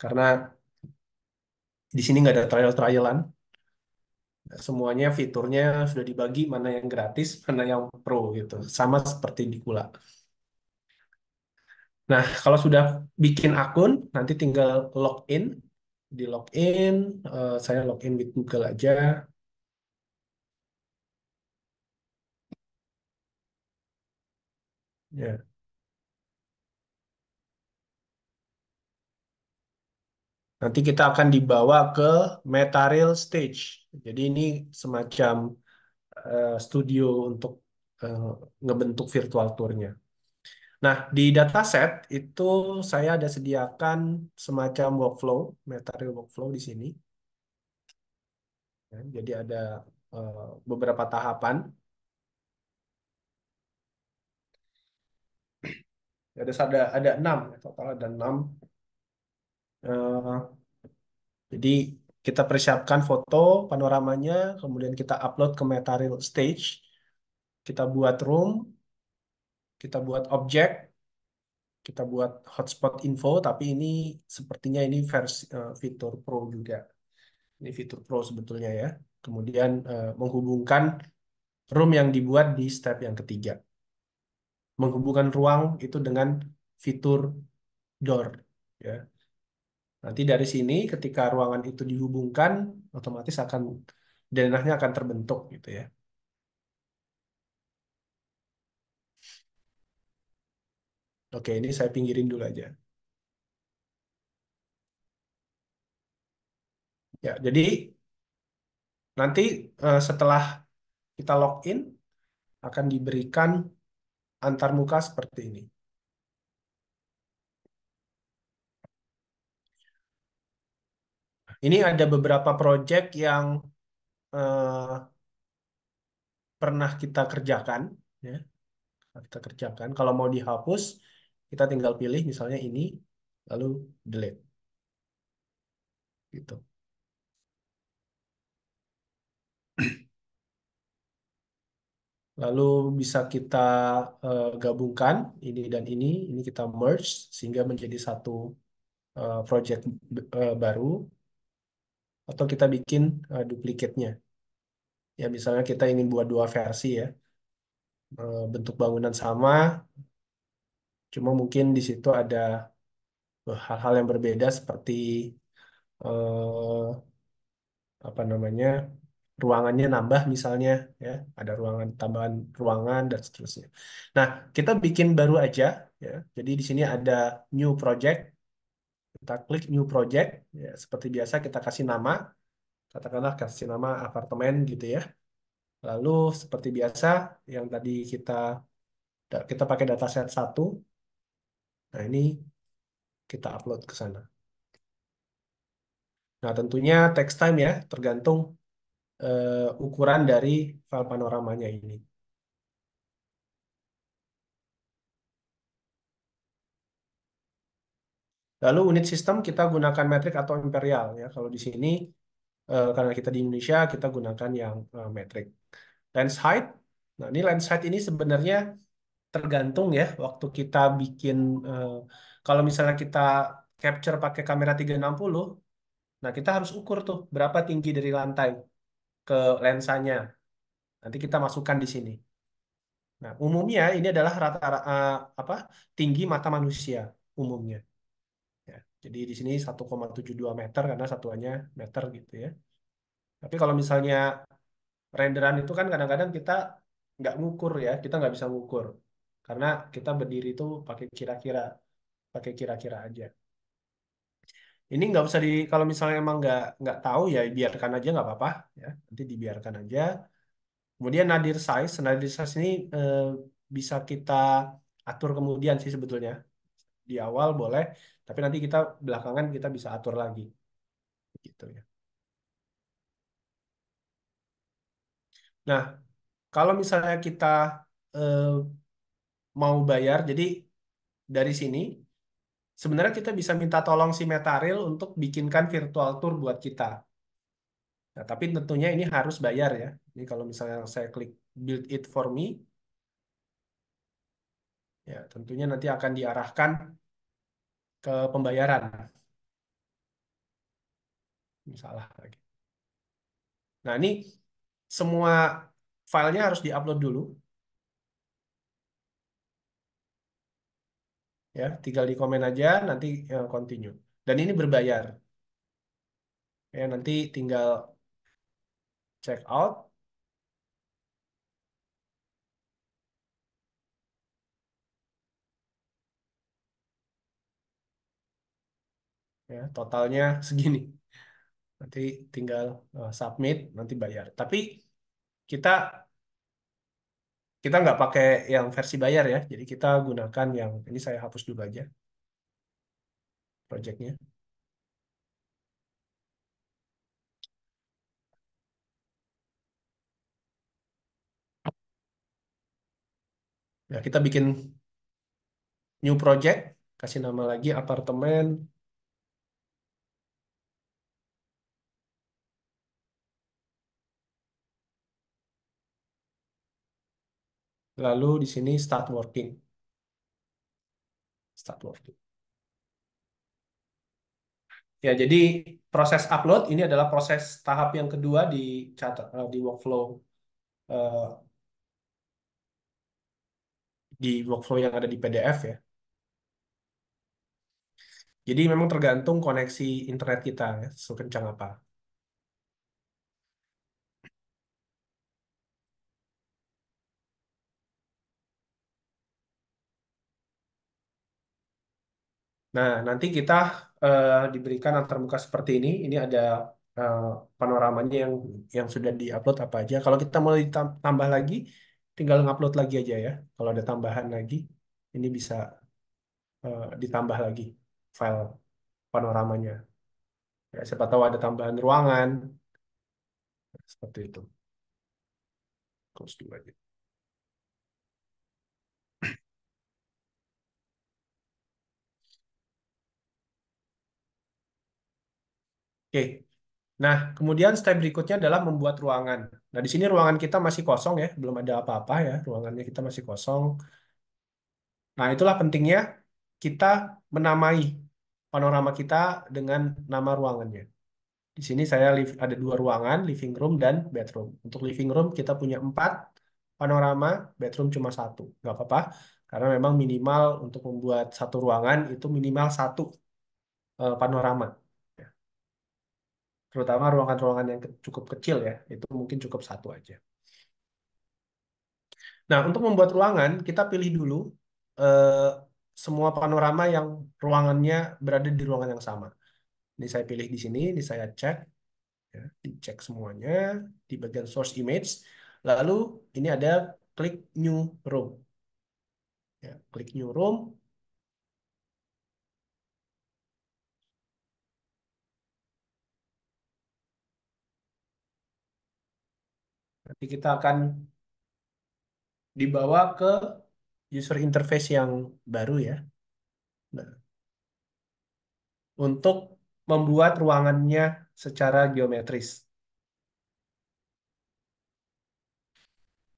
karena di sini nggak ada trial-trialan. Semuanya fiturnya sudah dibagi mana yang gratis, mana yang pro gitu. Sama seperti di Kula. Nah, kalau sudah bikin akun, nanti tinggal login. Di login, saya login with Google aja. Ya. Nanti kita akan dibawa ke Metareal Stage. Jadi ini semacam studio untuk eh, ngebentuk virtual tournya. Nah, di dataset itu saya ada sediakan semacam workflow, Metareal workflow di sini. Ya, jadi ada beberapa tahapan. Ada enam, ya, total ada enam. Eh, jadi kita persiapkan foto panoramanya, kemudian kita upload ke Metareal Stage. Kita buat room, kita buat objek, kita buat hotspot info, tapi ini sepertinya ini versi fitur Pro juga. Ini fitur Pro sebetulnya ya. Kemudian menghubungkan room yang dibuat di step yang ketiga. Menghubungkan ruang itu dengan fitur door. Ya. Nanti dari sini ketika ruangan itu dihubungkan, otomatis akan denahnya akan terbentuk gitu ya. Oke, ini saya pinggirin dulu aja. Ya, jadi nanti setelah kita login akan diberikan antar muka seperti ini. Ini ada beberapa project yang eh, pernah kita kerjakan, ya, kita kerjakan. Kalau mau dihapus, kita tinggal pilih misalnya ini, lalu delete, gitu. Lalu bisa kita gabungkan ini kita merge sehingga menjadi satu project baru, atau kita bikin duplikatnya. Ya, misalnya kita ingin buat dua versi ya, bentuk bangunan sama, Cuma mungkin di situ ada hal-hal yang berbeda seperti eh, apa namanya ruangannya nambah misalnya ya, ada ruangan tambahan ruangan dan seterusnya. Nah, kita bikin baru aja ya. Jadi di sini ada new project, kita klik new project ya, seperti biasa kita kasih nama, katakanlah kasih nama apartemen gitu ya. Lalu seperti biasa yang tadi kita pakai dataset satu. Nah, ini kita upload ke sana. Nah, tentunya text time ya, tergantung ukuran dari file panoramanya ini. Lalu unit sistem kita gunakan metrik atau imperial ya. Kalau di sini karena kita di Indonesia kita gunakan yang metrik. Lens height. Nah, ini lens height ini sebenarnya tergantung ya waktu kita bikin eh, kalau misalnya kita capture pakai kamera 360, nah kita harus ukur tuh berapa tinggi dari lantai ke lensanya. Nanti kita masukkan di sini. Nah, umumnya ini adalah rata-rata apa? Tinggi mata manusia umumnya. Ya. Jadi di sini 1,72 meter karena satuannya meter gitu ya. Tapi kalau misalnya renderan itu kan kadang-kadang kita nggak ngukur ya, kita nggak bisa ngukur karena kita berdiri itu pakai kira-kira aja. Ini nggak usah kalau misalnya emang nggak tahu ya biarkan aja nggak apa-apa ya, nanti dibiarkan aja. Kemudian nadir size ini bisa kita atur kemudian sih sebetulnya di awal boleh, tapi nanti kita belakangan kita bisa atur lagi gitu ya. Nah, kalau misalnya kita eh, mau bayar, jadi dari sini sebenarnya kita bisa minta tolong si Metaril untuk bikinkan virtual tour buat kita. Nah, tapi tentunya ini harus bayar ya. Ini kalau misalnya saya klik build it for me, ya tentunya nanti akan diarahkan ke pembayaran. Salah lagi. Nah, ini semua filenya harus diupload dulu, ya. Tinggal di komen aja, nanti continue. Dan ini berbayar, ya. Nanti tinggal check out, ya. Totalnya segini. Nanti tinggal submit, nanti bayar. Tapi kita kita nggak pakai yang versi bayar ya. Jadi kita gunakan yang ini saya hapus dulu aja projectnya. Ya kita bikin new project, kasih nama lagi apartemen. Lalu di sini start working, start working. Ya jadi proses upload ini adalah proses tahap yang kedua di workflow eh, yang ada di PDF ya. Jadi memang tergantung koneksi internet kita ya, sekencang apa. Nah, nanti kita diberikan antarmuka seperti ini. Ini ada eh, panoramanya yang sudah diupload apa aja. Kalau kita mau ditambah lagi, tinggal ngupload lagi aja ya. Kalau ada tambahan lagi, ini bisa ditambah lagi file panoramanya. Ya, siapa tahu ada tambahan ruangan, seperti itu. Close dulu aja. Oke. Nah, kemudian step berikutnya adalah membuat ruangan. Nah, di sini ruangan kita masih kosong ya, belum ada apa-apa ya, ruangannya kita masih kosong. Nah, itulah pentingnya kita menamai panorama kita dengan nama ruangannya. Di sini saya ada dua ruangan, living room dan bedroom. Untuk living room kita punya 4 panorama, bedroom cuma 1. Nggak apa-apa. Karena memang minimal untuk membuat satu ruangan itu minimal satu panorama. Ya. Terutama ruangan-ruangan yang cukup kecil ya, itu mungkin cukup satu aja. Nah, untuk membuat ruangan, kita pilih dulu eh, semua panorama yang ruangannya berada di ruangan yang sama. Ini saya pilih di sini, ini saya cek, ya, dicek semuanya di bagian source image. Lalu ini ada klik new room. Ya, klik new room. Nanti kita akan dibawa ke user interface yang baru ya. Nah, untuk membuat ruangannya secara geometris.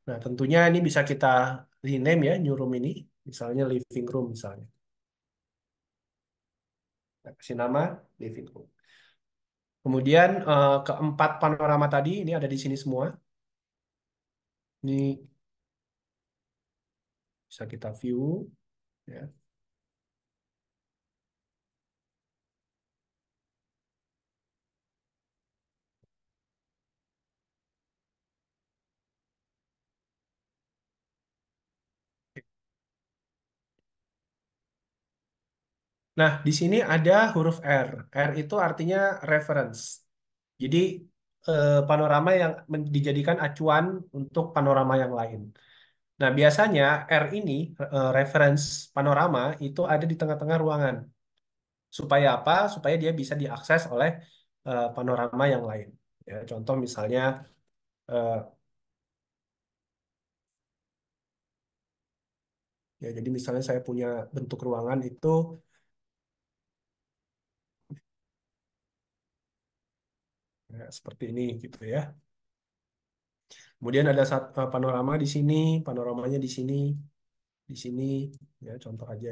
Nah, tentunya ini bisa kita rename ya, new room ini. Misalnya living room misalnya. Nah, kasih nama living room. Kemudian keempat panorama tadi ini ada di sini semua. Ini bisa kita view ya. Nah, di sini ada huruf R. R itu artinya reference. Jadi panorama yang dijadikan acuan untuk panorama yang lain. Nah, biasanya R ini reference panorama itu ada di tengah-tengah ruangan. Supaya apa? Supaya dia bisa diakses oleh panorama yang lain. Ya, contoh misalnya eh, ya jadi misalnya saya punya bentuk ruangan itu ya, seperti ini gitu ya. Kemudian ada panorama di sini, panoramanya di sini ya contoh aja.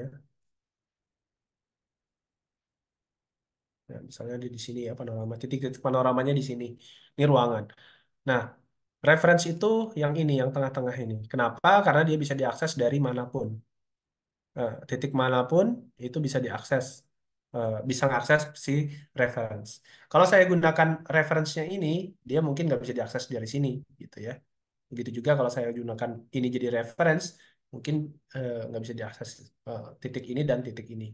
Ya, misalnya di sini ya panorama titik-titik panoramanya di sini. Ini ruangan. Nah, reference itu yang ini, yang tengah-tengah ini. Kenapa? Karena dia bisa diakses dari manapun. Titik manapun itu bisa diakses. Bisa mengakses si reference. Kalau saya gunakan reference-nya ini, dia mungkin nggak bisa diakses dari sini, gitu ya. Begitu juga kalau saya gunakan ini jadi reference, mungkin nggak bisa diakses titik ini dan titik ini,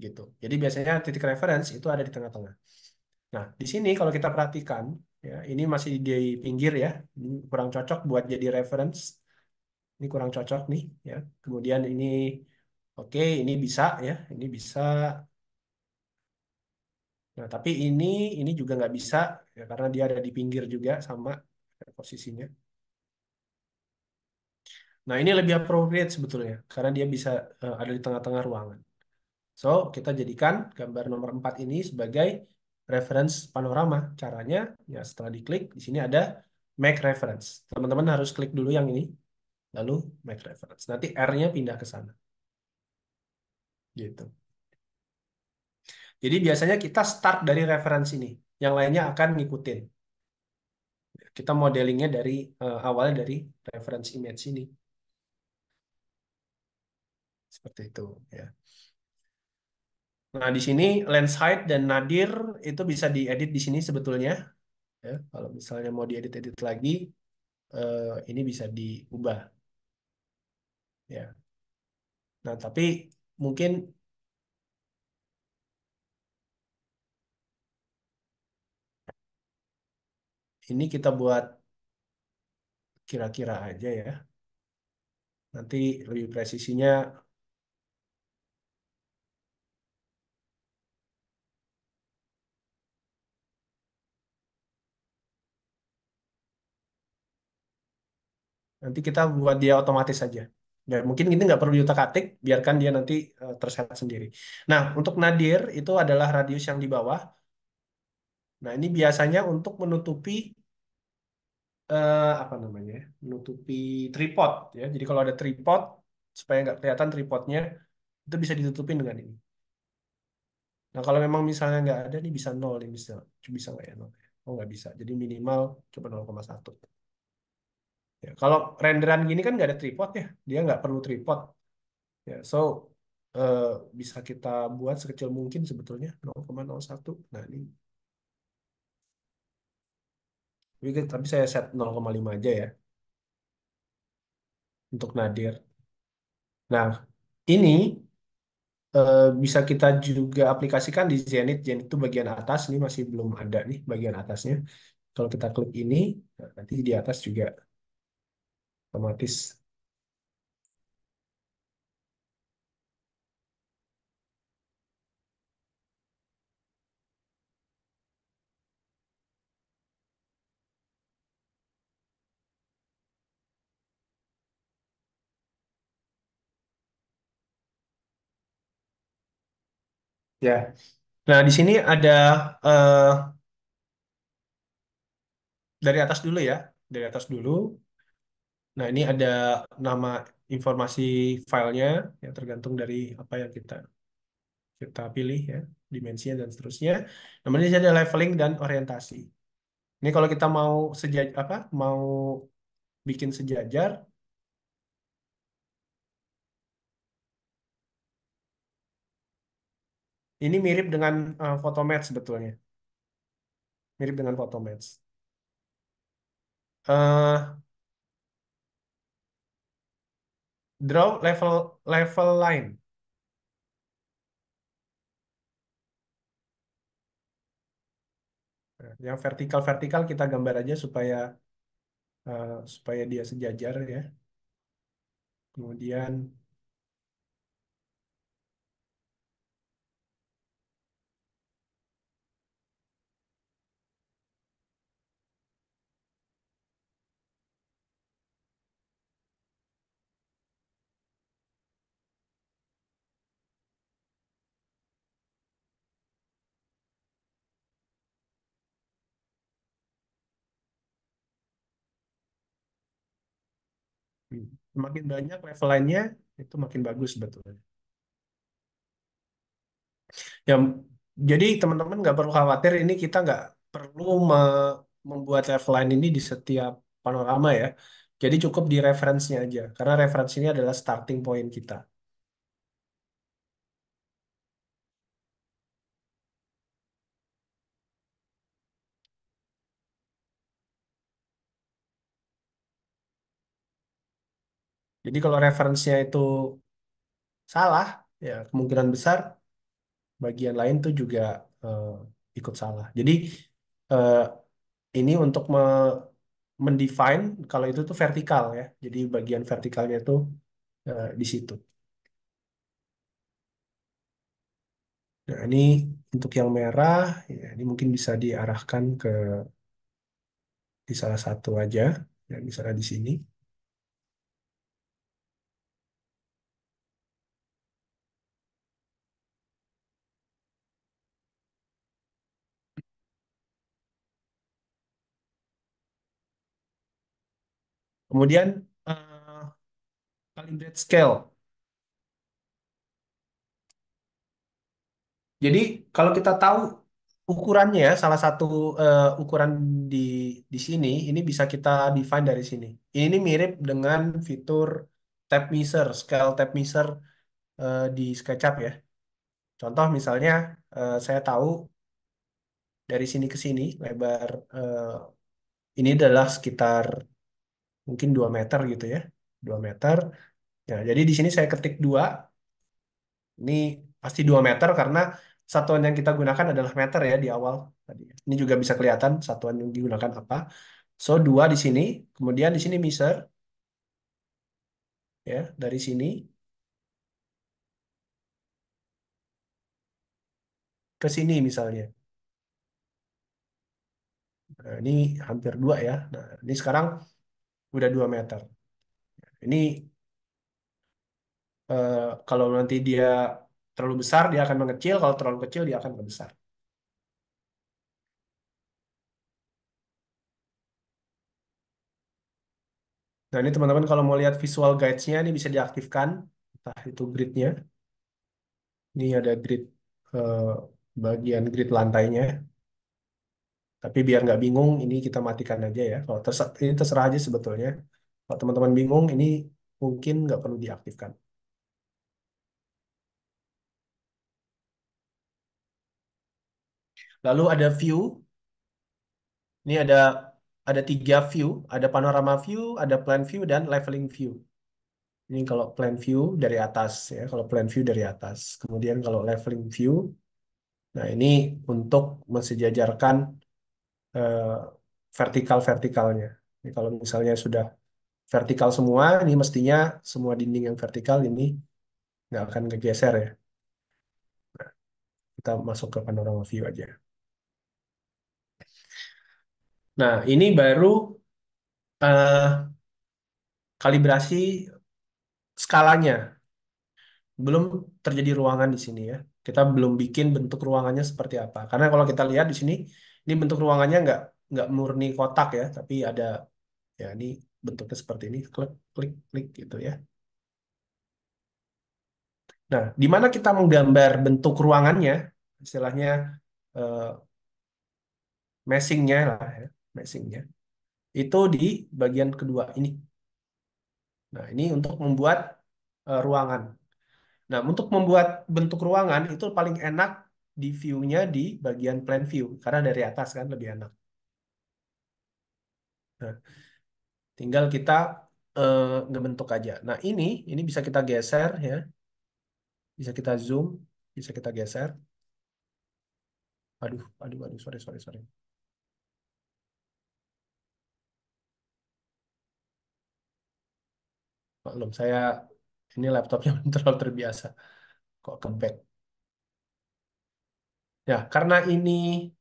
gitu. Jadi biasanya titik reference itu ada di tengah-tengah. Nah, di sini kalau kita perhatikan, ya, ini masih di pinggir ya, ini kurang cocok buat jadi reference. Ini kurang cocok nih, ya. Kemudian ini, oke, ini bisa ya, ini bisa. Nah, tapi ini juga nggak bisa ya, karena dia ada di pinggir juga sama ya, posisinya. Nah, ini lebih appropriate sebetulnya, karena dia bisa ada di tengah-tengah ruangan. So, kita jadikan gambar nomor 4 ini sebagai reference panorama. Caranya, ya setelah diklik, di sini ada make reference. Teman-teman harus klik dulu yang ini, lalu make reference. Nanti R-nya pindah ke sana. Gitu. Jadi biasanya kita start dari reference ini. Yang lainnya akan ngikutin. Kita modelingnya dari awalnya dari reference image ini. Seperti itu. Ya. Nah, di sini lens height dan nadir itu bisa diedit di sini sebetulnya. Ya, kalau misalnya mau diedit-edit lagi, ini bisa diubah. Ya. Nah, tapi mungkin ini kita buat kira-kira aja ya. Nanti lebih presisinya nanti kita buat dia otomatis saja. Ya, mungkin ini nggak perlu diutak-atik, biarkan dia nanti terset sendiri. Nah, untuk nadir itu adalah radius yang di bawah. Nah, ini biasanya untuk menutupi apa namanya? Menutupi tripod ya. Jadi kalau ada tripod supaya nggak kelihatan tripodnya itu bisa ditutupin dengan ini. Nah, kalau memang misalnya nggak ada nih bisa nol ini bisa nggak ya nol? Oh nggak bisa. Jadi minimal coba 0,1. Ya, kalau renderan gini kan nggak ada tripod ya, dia nggak perlu tripod. Ya, so eh, bisa kita buat sekecil mungkin sebetulnya 0,01. Nah, ini tapi saya set 0,5 aja ya untuk nadir. Nah, ini bisa kita juga aplikasikan di Zenith. Zenith itu bagian atas, ini masih belum ada nih bagian atasnya. Kalau kita klik ini, nah, nanti di atas juga otomatis. Ya, nah di sini ada eh, dari atas dulu ya, dari atas dulu. Nah, ini ada nama informasi filenya yang tergantung dari apa yang kita kita pilih ya, dimensinya dan seterusnya. Namanya ada leveling dan orientasi. Ini kalau kita mau mau bikin sejajar, ini mirip dengan Photomatch sebetulnya, mirip dengan Photomatch. eh Draw level line. Nah, yang vertikal vertikal kita gambar aja supaya supaya dia sejajar ya. Kemudian semakin banyak level line-nya itu makin bagus sebetulnya. Ya, jadi teman-teman nggak perlu khawatir ini kita nggak perlu membuat level line ini di setiap panorama ya. Jadi cukup di referensinya aja karena referensi ini adalah starting point kita. Jadi kalau referensinya itu salah, ya kemungkinan besar bagian lain tuh juga eh, ikut salah. Jadi eh, ini untuk mendefine kalau itu tuh vertikal ya. Jadi bagian vertikalnya itu di situ. Nah, ini untuk yang merah, ya, ini mungkin bisa diarahkan ke di salah satu aja, ya, misalnya di sini. Kemudian calibrate scale. Jadi kalau kita tahu ukurannya, salah satu ukuran di di sini, ini bisa kita define dari sini. Ini mirip dengan fitur tab measure, scale tab measure di SketchUp ya. Contoh misalnya saya tahu dari sini ke sini lebar ini adalah sekitar mungkin 2 meter gitu ya. 2 meter. Ya, jadi di sini saya ketik 2, ini pasti 2 meter karena satuan yang kita gunakan adalah meter ya di awal tadi. Ini juga bisa kelihatan satuan yang digunakan apa. So 2 di sini, kemudian di sini measure ya, dari sini ke sini misalnya. Nah, ini hampir 2 ya. Nah, ini sekarang udah 2 meter. Ini kalau nanti dia terlalu besar dia akan mengecil, kalau terlalu kecil dia akan membesar. Nah, ini teman-teman kalau mau lihat visual guides-nya ini bisa diaktifkan, entah itu grid-nya. Ini ada grid eh, bagian grid lantainya. Tapi biar nggak bingung, ini kita matikan aja ya. Kalau ini terserah aja sebetulnya. Kalau teman-teman bingung, ini mungkin nggak perlu diaktifkan. Lalu ada view. Ini ada tiga view. Ada panorama view, ada plan view, dan leveling view. Ini kalau plan view dari atas ya. Kalau plan view dari atas. Kemudian kalau leveling view, nah ini untuk mensejajarkan eh, vertikal-vertikalnya. Ini kalau misalnya sudah vertikal semua, ini mestinya semua dinding yang vertikal ini nggak akan kegeser ya. Kita masuk ke panorama view aja. Nah, ini baru eh, kalibrasi skalanya. Belum terjadi ruangan di sini ya. Kita belum bikin bentuk ruangannya seperti apa. Karena kalau kita lihat di sini, ini bentuk ruangannya nggak murni kotak ya, tapi ada ya ini bentuknya seperti ini, klik klik klik gitu ya. Nah, di mana kita menggambar bentuk ruangannya, istilahnya eh, meshingnya lah ya, meshingnya itu di bagian kedua ini. Nah, ini untuk membuat ruangan. Nah, untuk membuat bentuk ruangan itu paling enak di view-nya di bagian plan view karena dari atas kan lebih enak. Nah, tinggal kita ngebentuk aja. Nah, ini bisa kita geser ya, bisa kita zoom, bisa kita geser. Aduh, aduh, aduh, sorry, sorry, sorry. Maklum, saya ini laptopnya terlalu terbiasa kok ke back. Ya, karena ini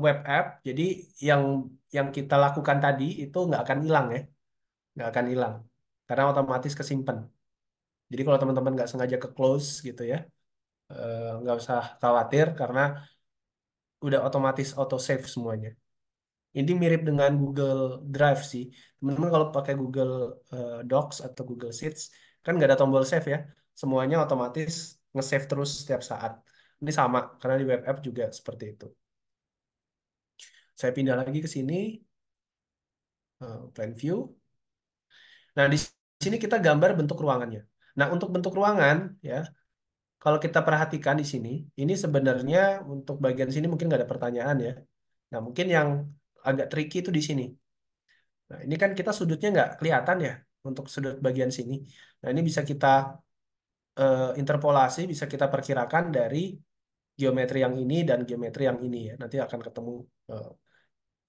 web app, jadi yang yang kita lakukan tadi itu nggak akan hilang ya, nggak akan hilang karena otomatis kesimpan. Jadi kalau teman-teman nggak sengaja ke close gitu ya, nggak usah khawatir karena udah otomatis auto save semuanya. Ini mirip dengan Google Drive sih. Teman-teman kalau pakai Google Docs atau Google Sheets kan nggak ada tombol save ya. Semuanya otomatis nge-save terus setiap saat. Ini sama karena di web app juga seperti itu. Saya pindah lagi ke sini, plan view. Nah, di sini kita gambar bentuk ruangannya. Nah, untuk bentuk ruangan ya, kalau kita perhatikan di sini, ini sebenarnya untuk bagian sini mungkin nggak ada pertanyaan ya. Nah, mungkin yang agak tricky itu di sini. Nah, ini kan kita sudutnya nggak kelihatan ya untuk sudut bagian sini. Nah, ini bisa kita interpolasi, bisa kita perkirakan dari geometri yang ini dan geometri yang ini ya. Nanti akan ketemu eh,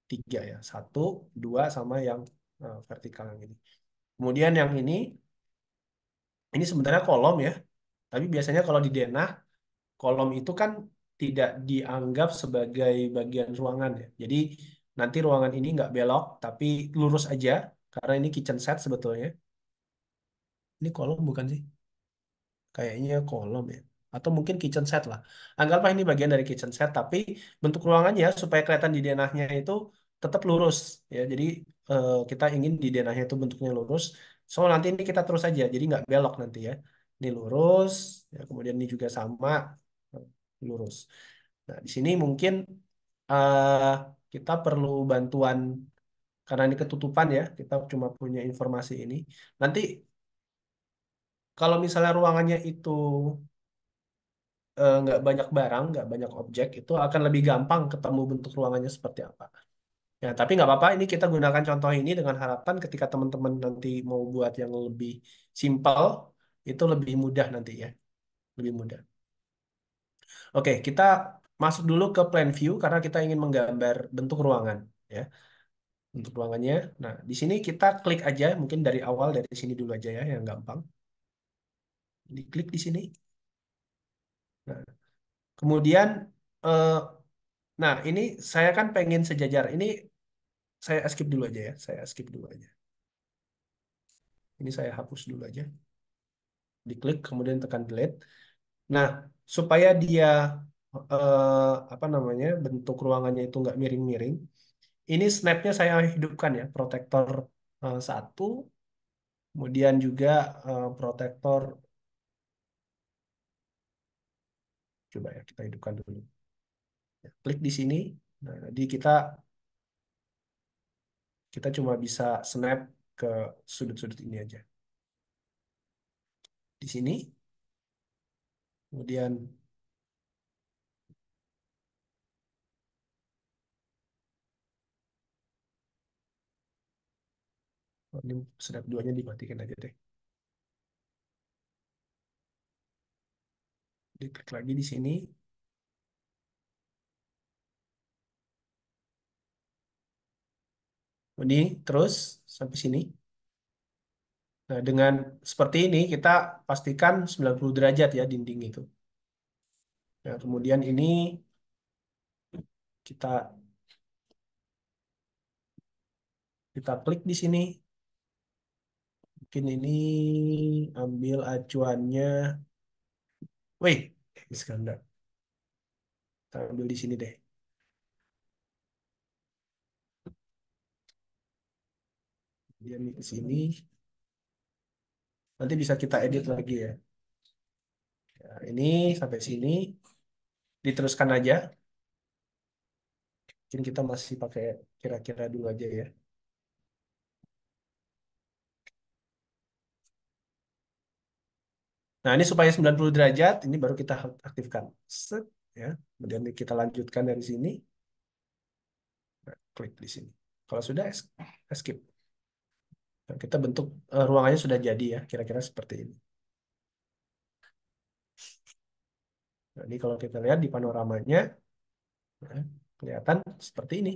tiga ya, satu, dua, sama yang vertikal yang ini. Kemudian yang ini sebenarnya kolom ya. Tapi biasanya kalau di denah, kolom itu kan tidak dianggap sebagai bagian ruangan ya. Jadi nanti ruangan ini nggak belok, tapi lurus aja. Karena ini kitchen set sebetulnya. Ini kolom bukan sih? Kayaknya kolom ya. Atau mungkin kitchen set lah. Anggaplah ini bagian dari kitchen set, tapi bentuk ruangannya supaya kelihatan di denahnya itu tetap lurus. Ya, jadi kita ingin di denahnya itu bentuknya lurus. So nanti ini kita terus aja, jadi nggak belok nanti ya. Ini lurus, ya, kemudian ini juga sama lurus. Nah, di sini mungkin eh, kita perlu bantuan karena ini ketutupan ya. Kita cuma punya informasi ini. Nanti kalau misalnya ruangannya itu nggak banyak barang, nggak banyak objek, itu akan lebih gampang ketemu bentuk ruangannya seperti apa. Ya, tapi nggak apa-apa. Ini kita gunakan contoh ini dengan harapan ketika teman-teman nanti mau buat yang lebih simpel, itu lebih mudah nanti ya, lebih mudah. Oke, kita masuk dulu ke plan view karena kita ingin menggambar bentuk ruangan, ya, bentuk ruangannya. Nah, di sini kita klik aja, mungkin dari awal dari sini dulu aja ya, yang gampang. Diklik di sini. Nah, kemudian, eh, nah ini saya kan pengen sejajar. Ini saya skip dulu aja ya, saya skip dulu aja. Ini saya hapus dulu aja. Diklik, kemudian tekan delete. Nah, supaya dia apa namanya bentuk ruangannya itu nggak miring-miring, ini snapnya saya hidupkan ya, protektor satu, kemudian juga protektor, coba ya kita hidupkan dulu. Ya, klik di sini. Nah, jadi kita cuma bisa snap ke sudut-sudut ini aja. Di sini, kemudian Oh, ini snap 2-nya dimatikan aja deh. Diklik lagi di sini. Ini terus sampai sini. Nah, dengan seperti ini kita pastikan 90 derajat ya dinding itu. Nah, kemudian ini kita kita klik di sini. Mungkin ini ambil acuannya. Wih, Iskandar. Kita ambil di sini deh. Dia nih ke sini. Nanti bisa kita edit lagi ya. Nah, ini sampai sini diteruskan aja. Mungkin kita masih pakai kira-kira dulu aja ya. Nah, ini supaya 90 derajat, ini baru kita aktifkan. Set, ya. Kemudian kita lanjutkan dari sini. Nah, klik di sini. Kalau sudah, escape. Nah, kita bentuk ruangannya sudah jadi ya, kira-kira seperti ini. Nah, ini kalau kita lihat di panoramanya, ya, kelihatan seperti ini.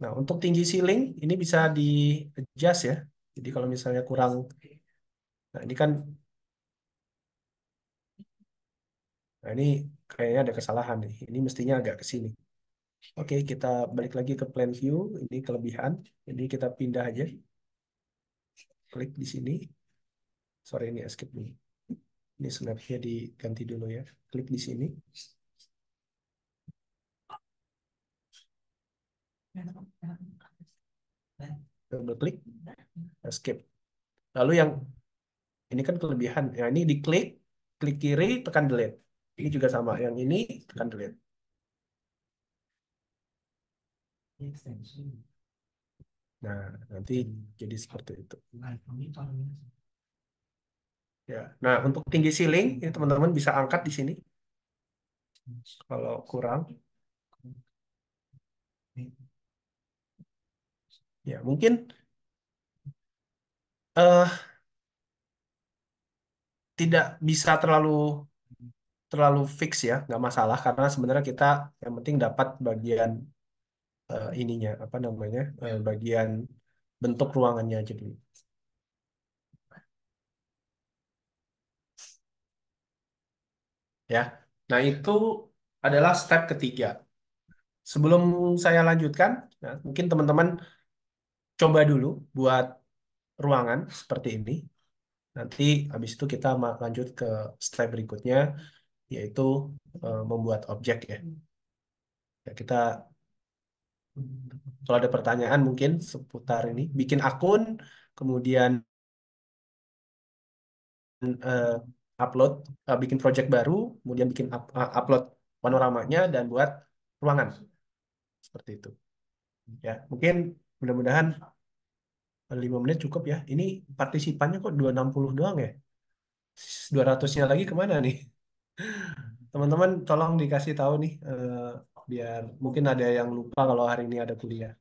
Nah, untuk tinggi ceiling, ini bisa di adjust ya. Jadi kalau misalnya kurang, nah ini kan, nah ini kayaknya ada kesalahan nih. Ini mestinya agak ke sini. Oke, kita balik lagi ke plan view. Ini kelebihan. Jadi kita pindah aja. Klik di sini. Sorry, ini escape nih. Ini snapnya diganti dulu ya. Klik di sini. Double klik. Escape. Lalu yang ini kan kelebihan. Ya, ini diklik. Klik kiri, tekan delete. Ini juga sama. Yang ini tekan delete. Nah, nanti jadi seperti itu. Ya. Nah, untuk tinggi ceiling, ini teman-teman bisa angkat di sini. Kalau kurang, ya mungkin eh tidak bisa terlalu terlalu fix ya, nggak masalah karena sebenarnya kita yang penting dapat bagian ininya apa namanya bagian bentuk ruangannya aja dulu ya. Nah itu adalah step ketiga. Sebelum saya lanjutkan, nah, mungkin teman-teman coba dulu buat ruangan seperti ini. Nanti habis itu kita lanjut ke step berikutnya, yaitu membuat objek ya. Ya, kita kalau ada pertanyaan mungkin seputar ini, bikin akun, kemudian eh, upload, bikin project baru, kemudian bikin upload panoramanya dan buat ruangan seperti itu. Ya, mungkin mudah-mudahan 5 menit cukup ya. Ini partisipannya kok 260 doang ya? 200-nya lagi kemana nih? Teman-teman tolong dikasih tahu nih, biar mungkin ada yang lupa kalau hari ini ada kuliah.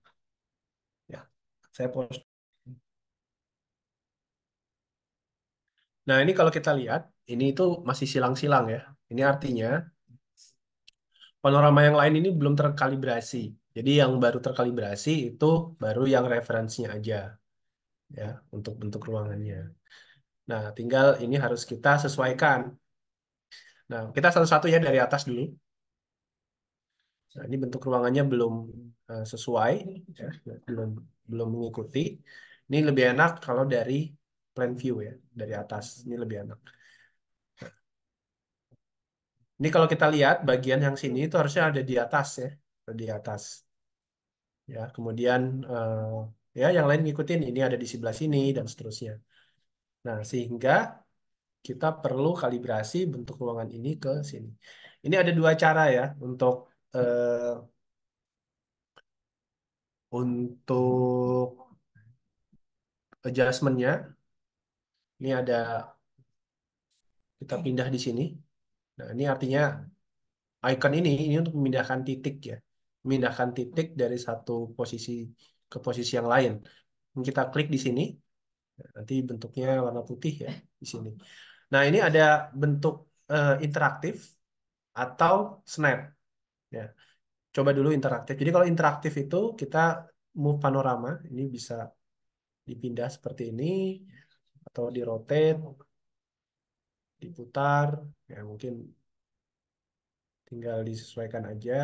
Ya, saya post. Nah, ini kalau kita lihat, ini itu masih silang-silang ya. Ini artinya panorama yang lain ini belum terkalibrasi. Jadi yang baru terkalibrasi itu baru yang referensinya aja ya untuk bentuk ruangannya. Nah, tinggal ini harus kita sesuaikan. Nah, kita satu-satu ya dari atas dulu. Nah, ini bentuk ruangannya belum sesuai ya, belum belum mengikuti. Ini lebih enak kalau dari plan view ya, dari atas. Ini lebih enak. Ini kalau kita lihat bagian yang sini itu harusnya ada di atas ya, ada di atas. Ya, kemudian ya yang lain ngikutin ini ada di sebelah sini dan seterusnya. Nah, sehingga kita perlu kalibrasi bentuk ruangan ini ke sini. Ini ada dua cara ya untuk adjustmentnya. Ini ada kita pindah di sini. Nah, ini artinya icon ini untuk memindahkan titik ya, memindahkan titik dari satu posisi ke posisi yang lain. Kita klik di sini, nanti bentuknya warna putih ya di sini. Nah, ini ada bentuk interaktif atau snap. Ya, coba dulu interaktif. Jadi kalau interaktif itu kita move panorama, ini bisa dipindah seperti ini atau di rotate, diputar, ya mungkin tinggal disesuaikan aja.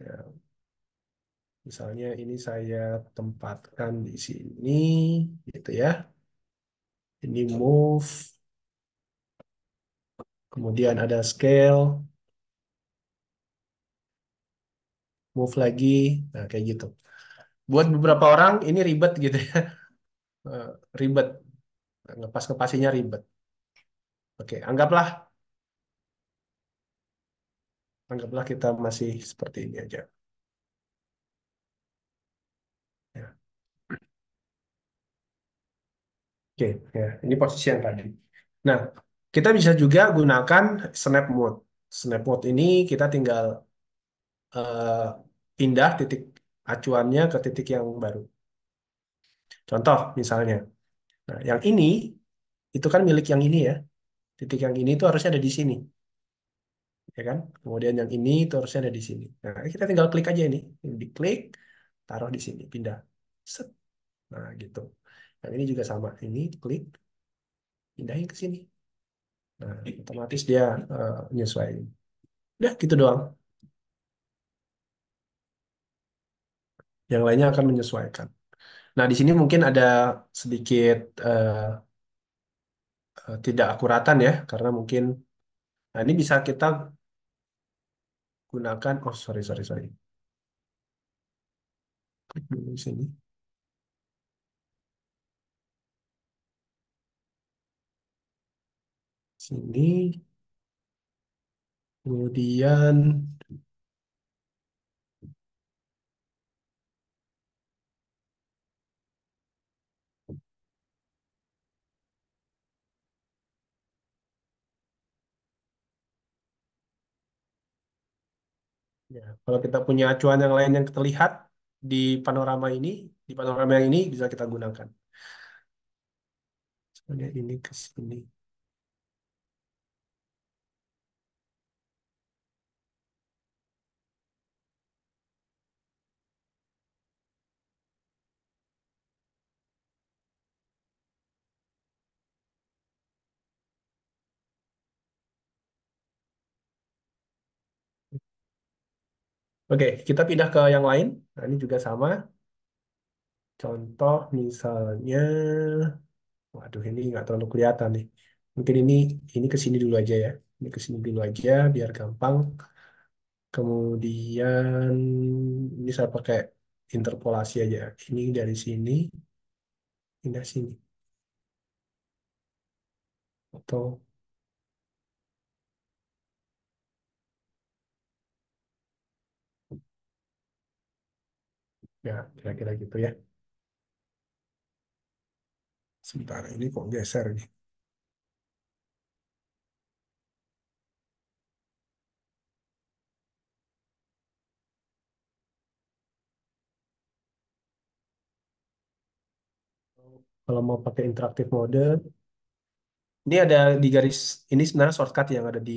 Ya, misalnya ini saya tempatkan di sini, gitu ya. Ini move, kemudian ada scale, move lagi, nah kayak gitu. Buat beberapa orang ini ribet gitu ya, Eh, ribet, ngepas-ngepasinya ribet. Oke, anggaplah kita masih seperti ini aja. Ya. Oke, ya, ini posisi yang tadi. Nah, kita bisa juga gunakan snap mode. Snap mode ini kita tinggal eh, pindah titik acuannya ke titik yang baru. Contoh misalnya, nah, yang ini itu kan milik yang ini ya. Titik yang ini itu harusnya ada di sini, ya kan? Kemudian yang ini itu harusnya ada di sini. Nah, kita tinggal klik aja ini. Ini diklik, taruh di sini, pindah. Set. Nah, gitu. Yang ini juga sama. Ini klik, pindahin ke sini. Nah, otomatis dia nyesuaiin. Udah gitu doang. Yang lainnya akan menyesuaikan. Nah, di sini mungkin ada sedikit tidak akuratan ya, karena mungkin, nah ini bisa kita gunakan, oh sorry, sorry, sorry. Klik dulu sini. Sini, kemudian, ya, kalau kita punya acuan yang lain yang terlihat di panorama ini, di panorama yang ini bisa kita gunakan. Misalnya ini ke sini. Oke, kita pindah ke yang lain. Nah, ini juga sama. Contoh misalnya, waduh ini nggak terlalu kelihatan nih. Mungkin ini ke sini dulu aja ya. Ini ke sini dulu aja biar gampang. Kemudian ini saya pakai interpolasi aja. Ini dari sini, pindah sini. Atau ya kira-kira gitu ya. Sebentar, ini kok geser nih. Kalau mau pakai interaktif mode, ini ada di garis, ini sebenarnya shortcut yang ada di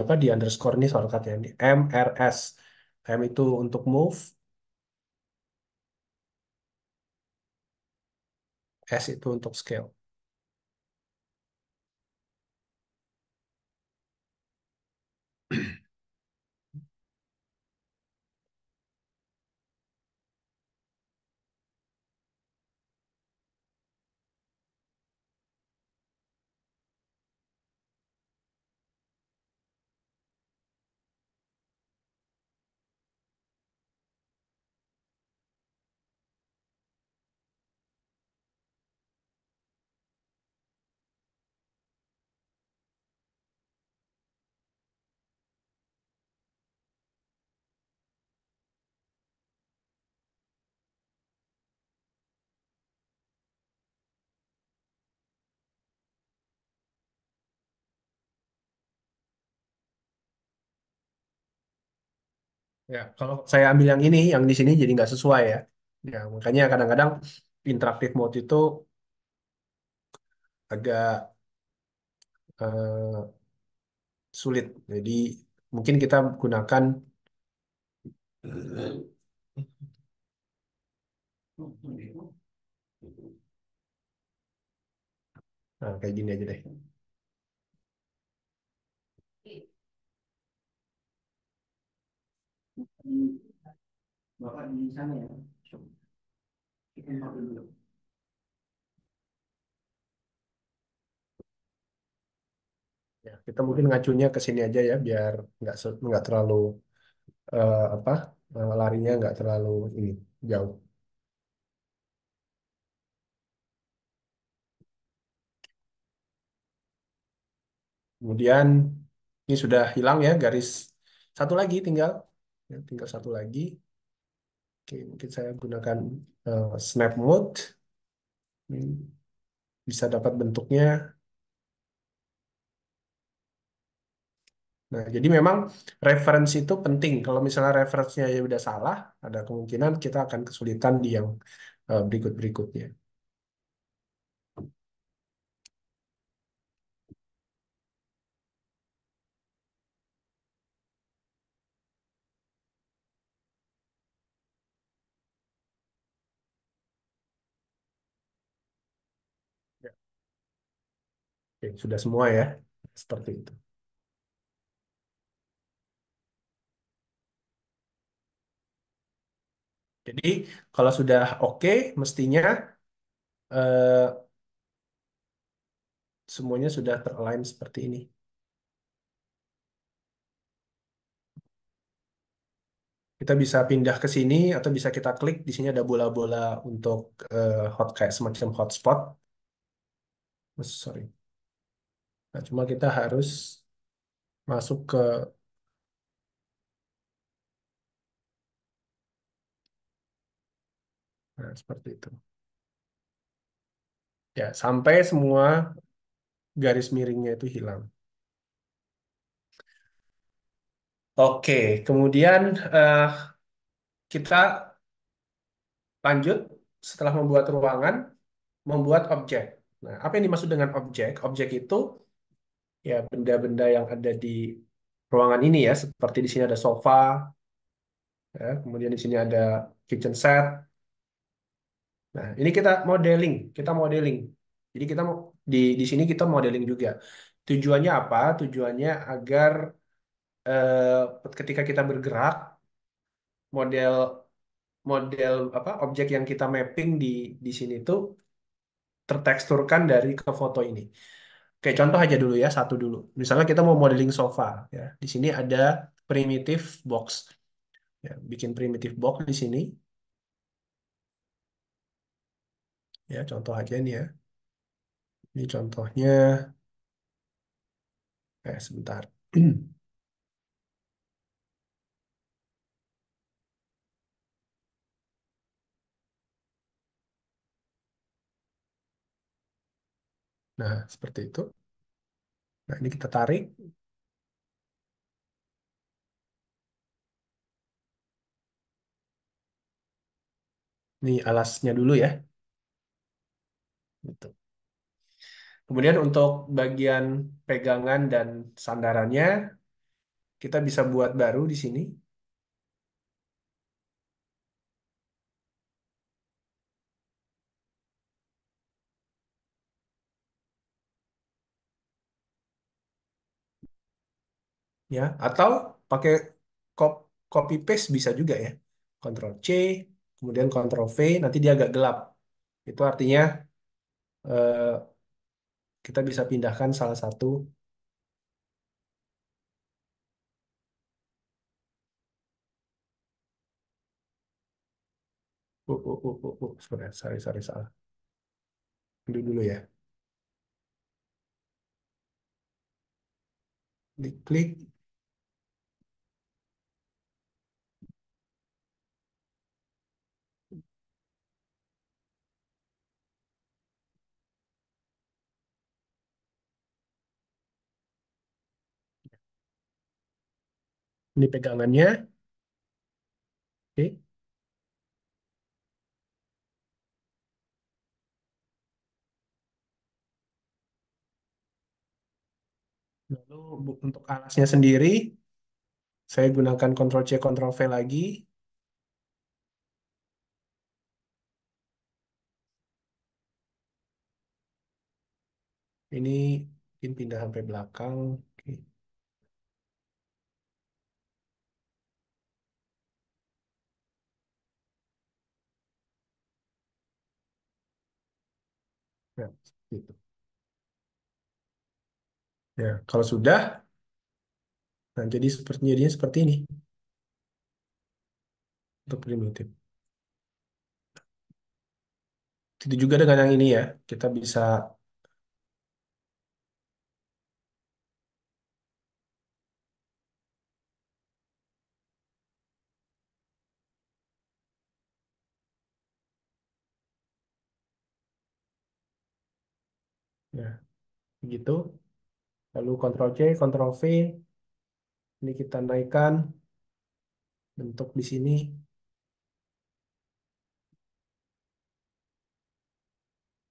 apa di underscore ini shortcut ya. Ini MRS. M itu untuk move, S itu untuk scale. Ya, kalau saya ambil yang ini, yang di sini jadi nggak sesuai ya. Ya, makanya kadang-kadang interactive mode itu agak sulit. Jadi mungkin kita gunakan nah, kayak gini aja deh. Bapak di sana ya. Ya, kita mungkin ngacunya ke sini aja ya, biar nggak terlalu apa larinya nggak terlalu ini jauh. Kemudian ini sudah hilang ya garis satu lagi tinggal, ya, tinggal satu lagi. Oke, mungkin saya gunakan snap mode. Ini bisa dapat bentuknya. Nah, jadi memang referensi itu penting. Kalau misalnya referensinya ya udah salah, ada kemungkinan kita akan kesulitan di yang berikut-berikutnya. Ya. Oke, sudah semua ya, seperti itu. Jadi kalau sudah oke, mestinya eh, semuanya sudah teralign seperti ini. Kita bisa pindah ke sini atau bisa kita klik di sini ada bola-bola untuk hot kayak semacam hotspot. Oh, sorry. Nah, cuma kita harus masuk ke nah, seperti itu. Ya, sampai semua garis miringnya itu hilang. Oke, kemudian eh, kita lanjut setelah membuat ruangan, membuat objek. Nah, apa yang dimaksud dengan objek? Objek itu ya benda-benda yang ada di ruangan ini ya, seperti di sini ada sofa, ya, kemudian di sini ada kitchen set. Nah, ini kita modeling. Jadi kita di sini kita modeling juga. Tujuannya apa? Tujuannya agar ketika kita bergerak, model model apa objek yang kita mapping di sini tuh terteksturkan dari ke foto ini. Oke, contoh aja dulu ya, satu dulu. Misalnya kita mau modeling sofa, ya. Di sini ada primitive box. Ya, bikin primitive box di sini. Ya, contoh aja nih ya. Ini contohnya, sebentar. Nah, seperti itu. Nah, ini kita tarik. Ini alasnya dulu ya. Gitu. Kemudian untuk bagian pegangan dan sandarannya, kita bisa buat baru di sini. Ya, atau pakai cop- copy paste bisa juga ya. Ctrl C, kemudian Ctrl V, nanti dia agak gelap. Itu artinya eh, kita bisa pindahkan salah satu. Sebentar, sorry, salah. Dulu dulu ya. Klik, ini pegangannya. Oke. Lalu untuk alasnya sendiri, saya gunakan Ctrl C, Ctrl V lagi. Ini mungkin pindah sampai belakang. Oke. Ya, gitu. Ya, kalau sudah, nah jadi jadinya seperti ini untuk primitif. Itu juga dengan yang ini ya, kita bisa ya begitu. Lalu Ctrl C, Ctrl V, ini kita naikkan bentuk di sini.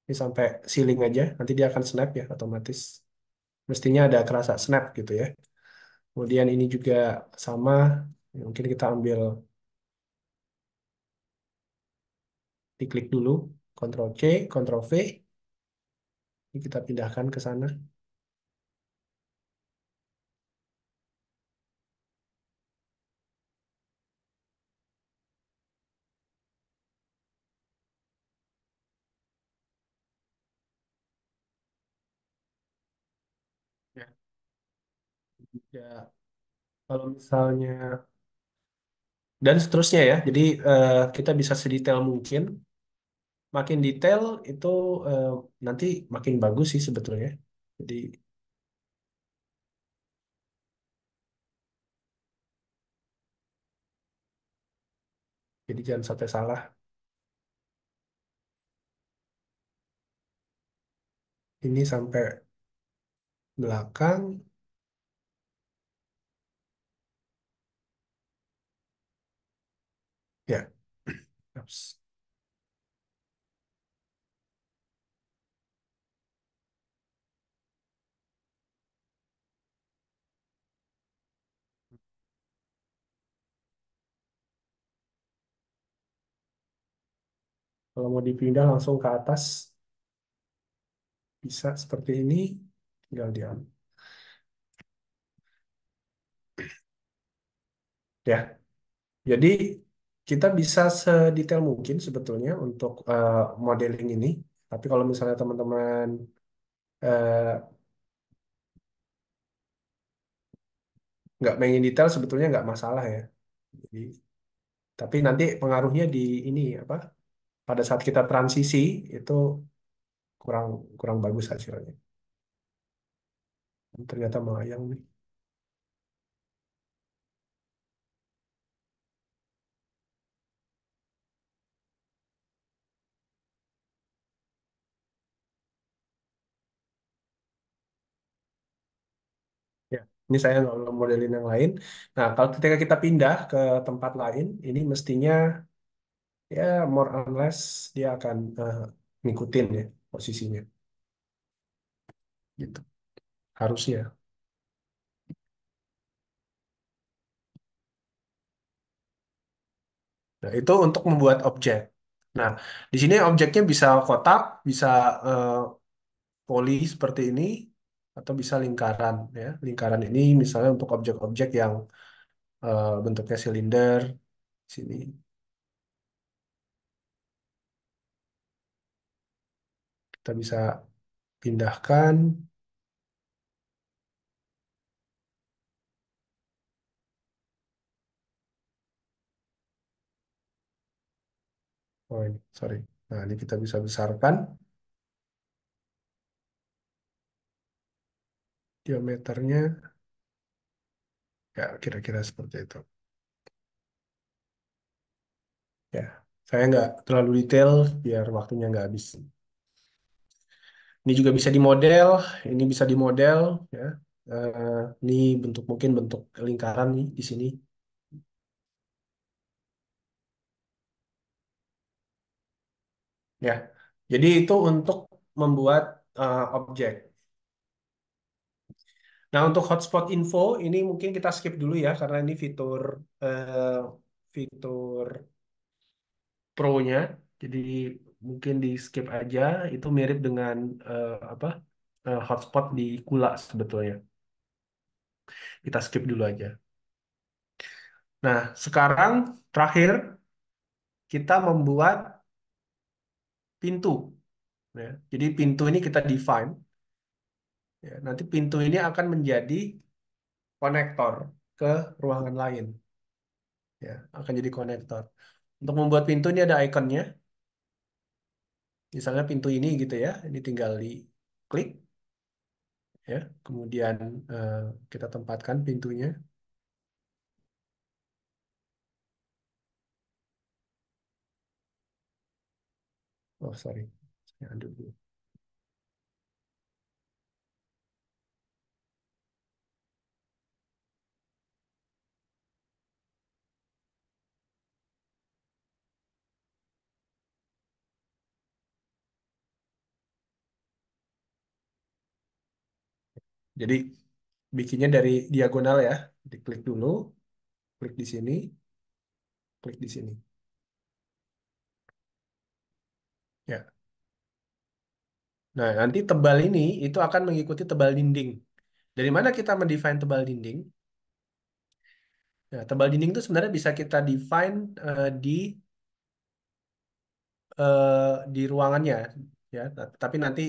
Ini sampai ceiling aja, nanti dia akan snap ya otomatis. Mestinya ada kerasa snap gitu ya. Kemudian ini juga sama, mungkin kita ambil, diklik dulu, Ctrl C, Ctrl V, ini kita pindahkan ke sana. Ya. Ya, kalau misalnya dan seterusnya ya. Jadi kita bisa sedetail mungkin. Makin detail itu eh, nanti makin bagus sih sebetulnya. Jadi jangan sampai salah. Ini sampai belakang. Ya. Ups. Kalau mau dipindah langsung ke atas, bisa seperti ini. Tinggal diam. Ya. Jadi kita bisa sedetail mungkin sebetulnya untuk modeling ini. Tapi kalau misalnya teman-teman eh, nggak pengen detail, sebetulnya nggak masalah ya. Jadi, tapi nanti pengaruhnya di ini apa? Pada saat kita transisi itu kurang kurang bagus hasilnya. Ternyata melayang nih. Ya, ini saya nggak belum modelin yang lain. Nah, kalau ketika kita pindah ke tempat lain, ini mestinya ya more or less dia akan ngikutin ya posisinya, gitu. Harusnya. Nah, itu untuk membuat objek. Nah, di sini objeknya bisa kotak, bisa eh, poli seperti ini, atau bisa lingkaran ya. Lingkaran ini misalnya untuk objek-objek yang bentuknya silinder sini. Kita bisa pindahkan. Oh ini, sorry. Nah, ini kita bisa besarkan diameternya. Ya, kira-kira seperti itu. Ya, saya nggak terlalu detail biar waktunya nggak habis. Ini juga bisa dimodel, ini bisa dimodel, ya. Ini bentuk mungkin bentuk lingkaran nih di sini. Ya, jadi itu untuk membuat objek. Nah, untuk hotspot info ini mungkin kita skip dulu ya karena ini fitur pro-nya. Jadi mungkin di skip aja. Itu mirip dengan apa hotspot di Kula sebetulnya. Kita skip dulu aja. Nah, sekarang terakhir kita membuat pintu. Ya. Jadi pintu ini kita define. Ya. Nanti pintu ini akan menjadi konektor ke ruangan lain. Ya, akan jadi konektor. Untuk membuat pintu ini ada ikonnya. Misalnya pintu ini gitu ya. Ini tinggal di klik ya. Kemudian eh, kita tempatkan pintunya. Oh, sorry. Saya undo dulu. Jadi bikinnya dari diagonal ya. Diklik dulu, klik di sini, klik di sini. Ya. Nah, nanti tebal ini itu akan mengikuti tebal dinding. Dari mana kita mendefine tebal dinding? Nah, tebal dinding itu sebenarnya bisa kita define di ruangannya ya. Nah, tapi nanti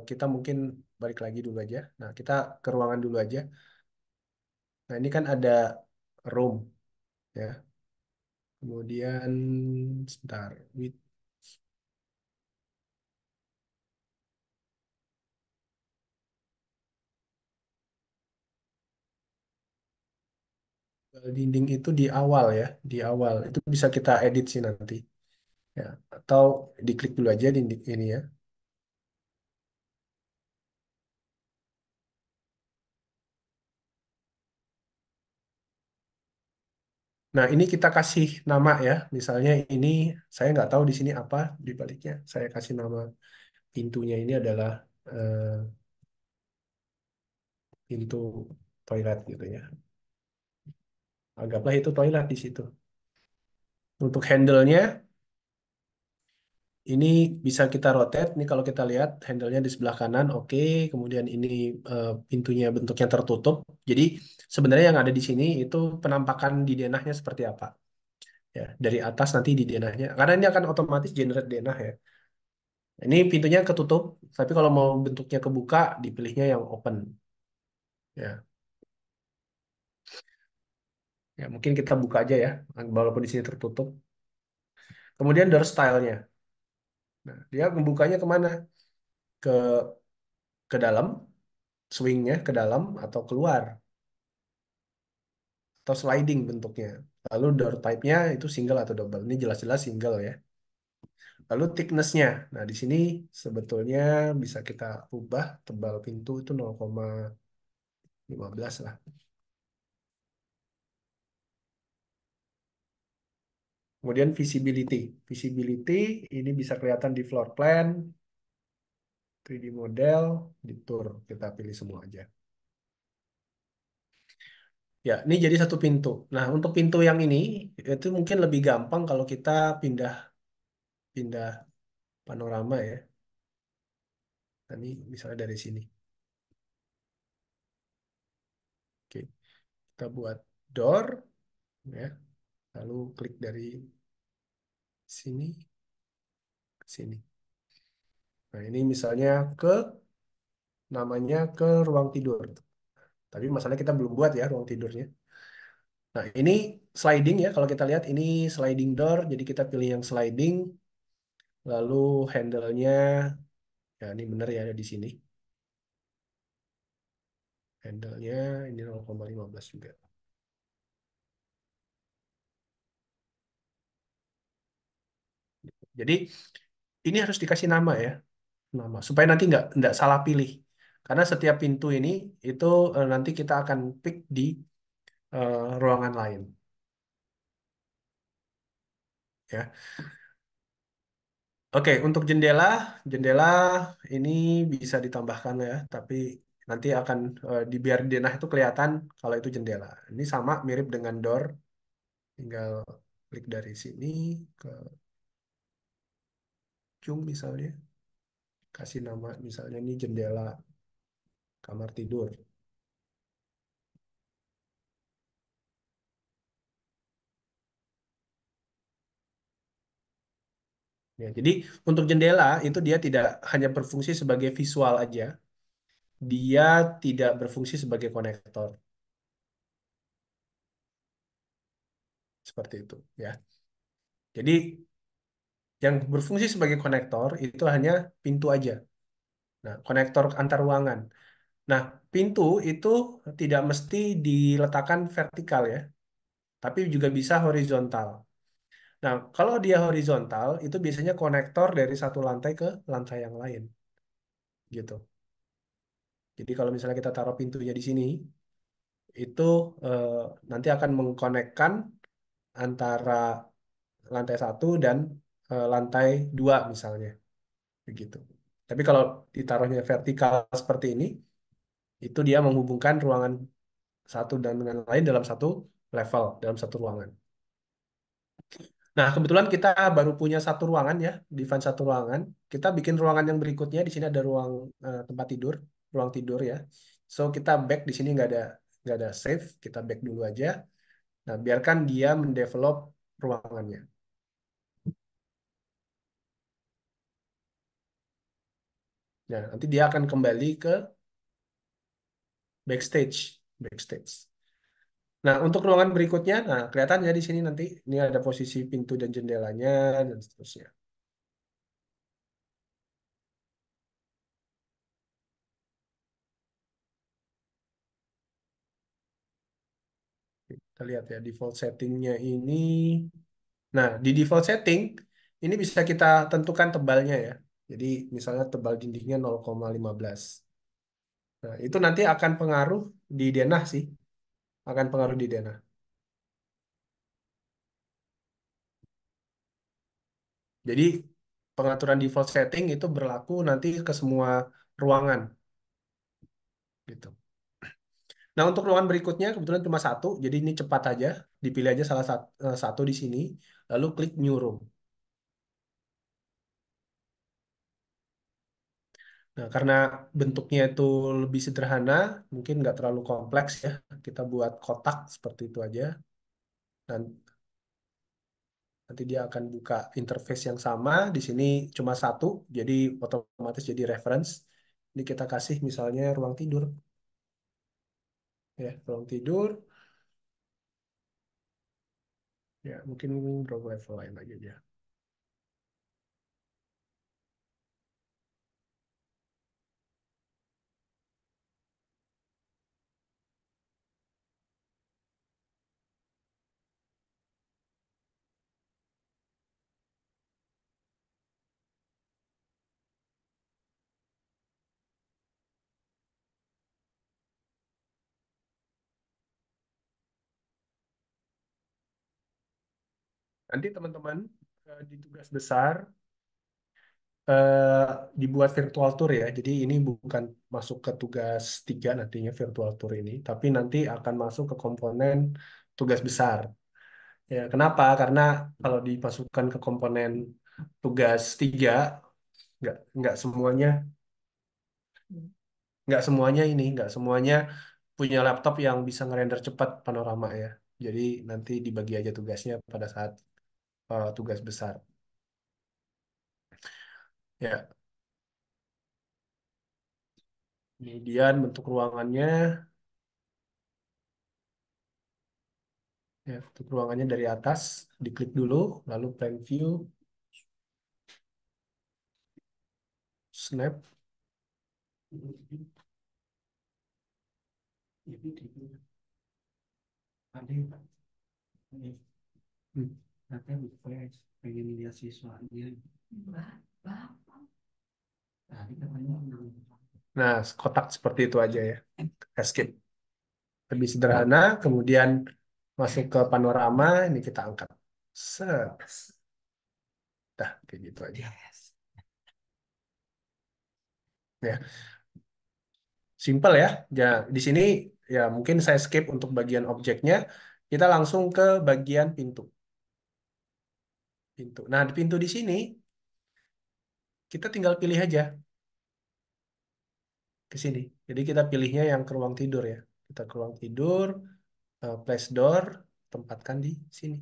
kita mungkin balik lagi dulu aja. Nah, kita ke ruangan dulu aja. Nah, ini kan ada room ya. Kemudian sebentar, width dinding itu di awal ya, di awal. Itu bisa kita edit sih nanti ya. Atau diklik dulu aja dinding ini ya. Nah, ini kita kasih nama ya. Misalnya ini saya nggak tahu di sini apa di baliknya. Saya kasih nama pintunya ini adalah eh, pintu toilet gitu ya. Anggaplah itu toilet di situ. Untuk handle-nya ini bisa kita rotate. Ini kalau kita lihat handle-nya di sebelah kanan, oke. Kemudian ini pintunya bentuknya tertutup. Jadi sebenarnya yang ada di sini itu penampakan di denahnya seperti apa. Ya, dari atas nanti di denahnya. Karena ini akan otomatis generate denah ya. Ini pintunya ketutup, tapi kalau mau bentuknya kebuka, dipilihnya yang open. Ya, ya mungkin kita buka aja ya, walaupun di sini tertutup. Kemudian door style-nya. Nah, dia membukanya kemana? Ke dalam, swingnya ke dalam atau keluar, atau sliding bentuknya. Lalu door type-nya itu single atau double. Ini jelas-jelas single ya. Lalu thickness-nya. Nah, di sini sebetulnya bisa kita ubah tebal pintu itu 0,15 lah. Kemudian visibility. Visibility ini bisa kelihatan di floor plan, 3D model, di tour. Kita pilih semua aja. Ya, ini jadi satu pintu. Nah, untuk pintu yang ini, itu mungkin lebih gampang kalau kita pindah pindah panorama ya. Nah, ini misalnya dari sini. Oke, kita buat door, ya. Lalu klik dari sini ke sini. Nah, ini misalnya ke namanya ke ruang tidur. Tapi masalahnya kita belum buat ya ruang tidurnya. Nah, ini sliding ya. Kalau kita lihat ini sliding door. Jadi kita pilih yang sliding. Lalu handle-nya, ya ini benar ya ada di sini. Handle-nya ini 0,15 juga. Jadi ini harus dikasih nama ya. Nama. Supaya nanti nggak salah pilih. Karena setiap pintu ini itu nanti kita akan pick di ruangan lain. Ya. Oke, untuk jendela, jendela ini bisa ditambahkan ya, tapi Nanti akan biar di denah itu kelihatan kalau itu jendela. Ini sama mirip dengan door, tinggal klik dari sini ke ujung misalnya, kasih nama misalnya ini jendela kamar tidur. Ya, jadi untuk jendela itu dia tidak hanya berfungsi sebagai visual aja, dia tidak berfungsi sebagai konektor seperti itu ya. Jadi yang berfungsi sebagai konektor itu hanya pintu aja. Nah, konektor antar ruangan. Nah, pintu itu tidak mesti diletakkan vertikal ya, tapi juga bisa horizontal. Nah, kalau dia horizontal itu biasanya konektor dari satu lantai ke lantai yang lain gitu. Jadi kalau misalnya kita taruh pintunya di sini, itu eh, nanti akan mengkonekkan antara lantai satu dan lantai dua misalnya, begitu. Tapi kalau ditaruhnya vertikal seperti ini, itu dia menghubungkan ruangan satu dan dengan lain dalam satu level, dalam satu ruangan. Nah, kebetulan kita baru punya satu ruangan ya, Divan satu ruangan. Kita bikin ruangan yang berikutnya. Di sini ada ruang tempat tidur, ruang tidur ya. So kita back di sini nggak ada save. Kita back dulu aja. Nah, biarkan dia mendevelop ruangannya. Nah, nanti dia akan kembali ke backstage, backstage. Nah, untuk ruangan berikutnya, nah kelihatan ya di sini nanti ini ada posisi pintu dan jendelanya dan seterusnya. Kita lihat ya default settingnya ini. Nah, di default setting ini bisa kita tentukan tebalnya ya. Jadi misalnya tebal dindingnya 0,15. Nah, itu nanti akan pengaruh di denah sih, akan pengaruh di denah. Jadi pengaturan default setting itu berlaku nanti ke semua ruangan gitu. Nah, untuk ruangan berikutnya kebetulan cuma satu, jadi ini cepat aja. Dipilih aja salah satu di sini, lalu klik new room. Nah, karena bentuknya itu lebih sederhana, mungkin nggak terlalu kompleks ya. Kita buat kotak seperti itu aja. Dan nanti dia akan buka interface yang sama. Di sini cuma satu, jadi otomatis jadi reference. Ini kita kasih misalnya ruang tidur. Ya, ruang tidur. Ya, mungkin berapa level lain lagi aja. Nanti teman-teman di tugas besar eh, dibuat virtual tour ya. Jadi ini bukan masuk ke tugas 3 nantinya virtual tour ini, tapi nanti akan masuk ke komponen tugas besar. Ya, kenapa? Karena kalau dimasukkan ke komponen tugas 3, nggak semuanya nggak semuanya punya laptop yang bisa ngerender cepat panorama ya. Jadi nanti dibagi aja tugasnya pada saat tugas besar. Ya, kemudian bentuk ruangannya. Ya, untuk ruangannya dari atas, diklik dulu, lalu plan view, snap. Hmm. Nah, kotak seperti itu aja ya. Escape. Lebih sederhana, kemudian masuk ke panorama, ini kita angkat. Set. Dah, kayak gitu aja. Ya. Simple ya. Ya, di sini ya mungkin saya skip untuk bagian objeknya. Kita langsung ke bagian pintu. Pintu. Nah, di pintu di sini kita tinggal pilih aja ke sini. Jadi kita pilihnya yang ke ruang tidur ya. Kita ke ruang tidur, place door, tempatkan di sini.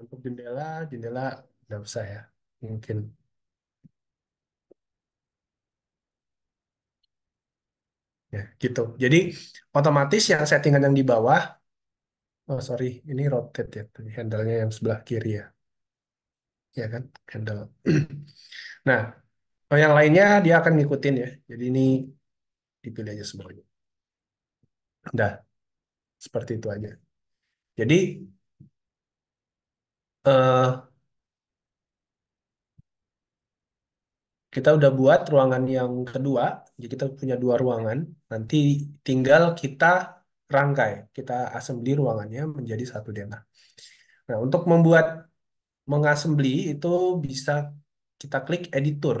Untuk jendela, jendela nggak usah ya. Mungkin ya gitu. Jadi otomatis yang settingan yang di bawah, oh sorry, ini rotate ya. Handle-nya yang sebelah kiri ya. Ya kan, handle. Nah, yang lainnya dia akan ngikutin ya. Jadi ini dipilih aja semuanya. Udah, seperti itu aja. Jadi eh, kita udah buat ruangan yang kedua. Jadi kita punya dua ruangan. Nanti tinggal kita rangkai, kita assembly ruangannya menjadi satu denah. Nah, untuk membuat mengassembly itu bisa kita klik editor.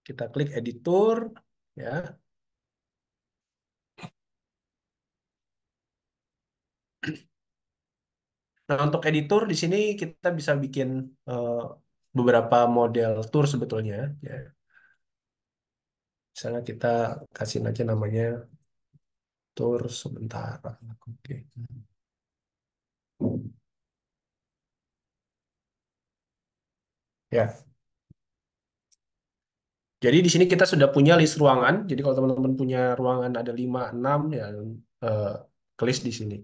Kita klik editor, ya. Nah, untuk editor di sini kita bisa bikin eh, beberapa model tour sebetulnya, ya. Misalnya kita kasih aja namanya tour sementara. Oke. Ya, jadi di sini kita sudah punya list ruangan. Jadi kalau teman-teman punya ruangan ada 5, 6 ya eh, ke list di sini.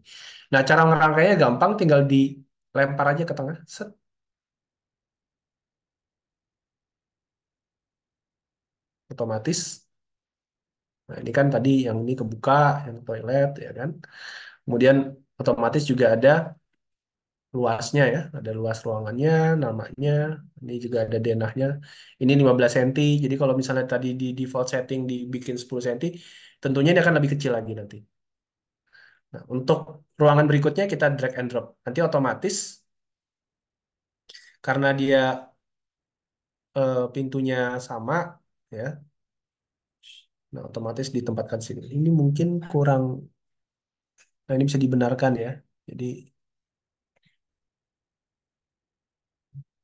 Nah, cara ngerangkainya gampang, tinggal dilempar aja ke tengah. Set, otomatis. Nah, ini kan tadi yang ini kebuka, yang toilet ya kan. Kemudian otomatis juga ada luasnya ya, ada luas ruangannya, namanya. Ini juga ada denahnya. Ini 15 cm. Jadi kalau misalnya tadi di default setting dibikin 10 cm, tentunya ini akan lebih kecil lagi nanti. Nah, untuk ruangan berikutnya kita drag and drop. Nanti otomatis karena dia pintunya sama ya. Nah, otomatis ditempatkan sini. Ini mungkin kurang. Nah, ini bisa dibenarkan ya. Jadi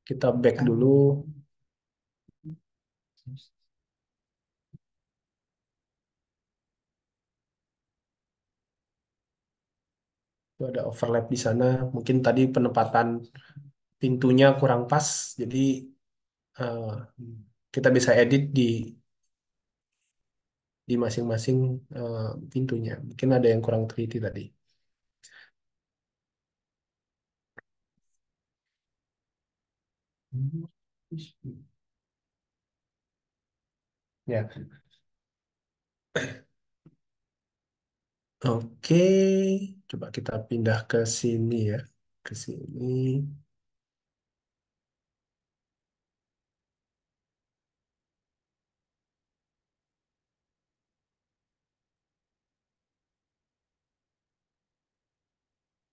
kita back dulu. Itu ada overlap di sana. Mungkin tadi penempatan pintunya kurang pas. Jadi eh, kita bisa edit di masing-masing pintunya. Mungkin ada yang kurang teliti tadi. Ya, oke. Coba kita pindah ke sini ya. Ke sini.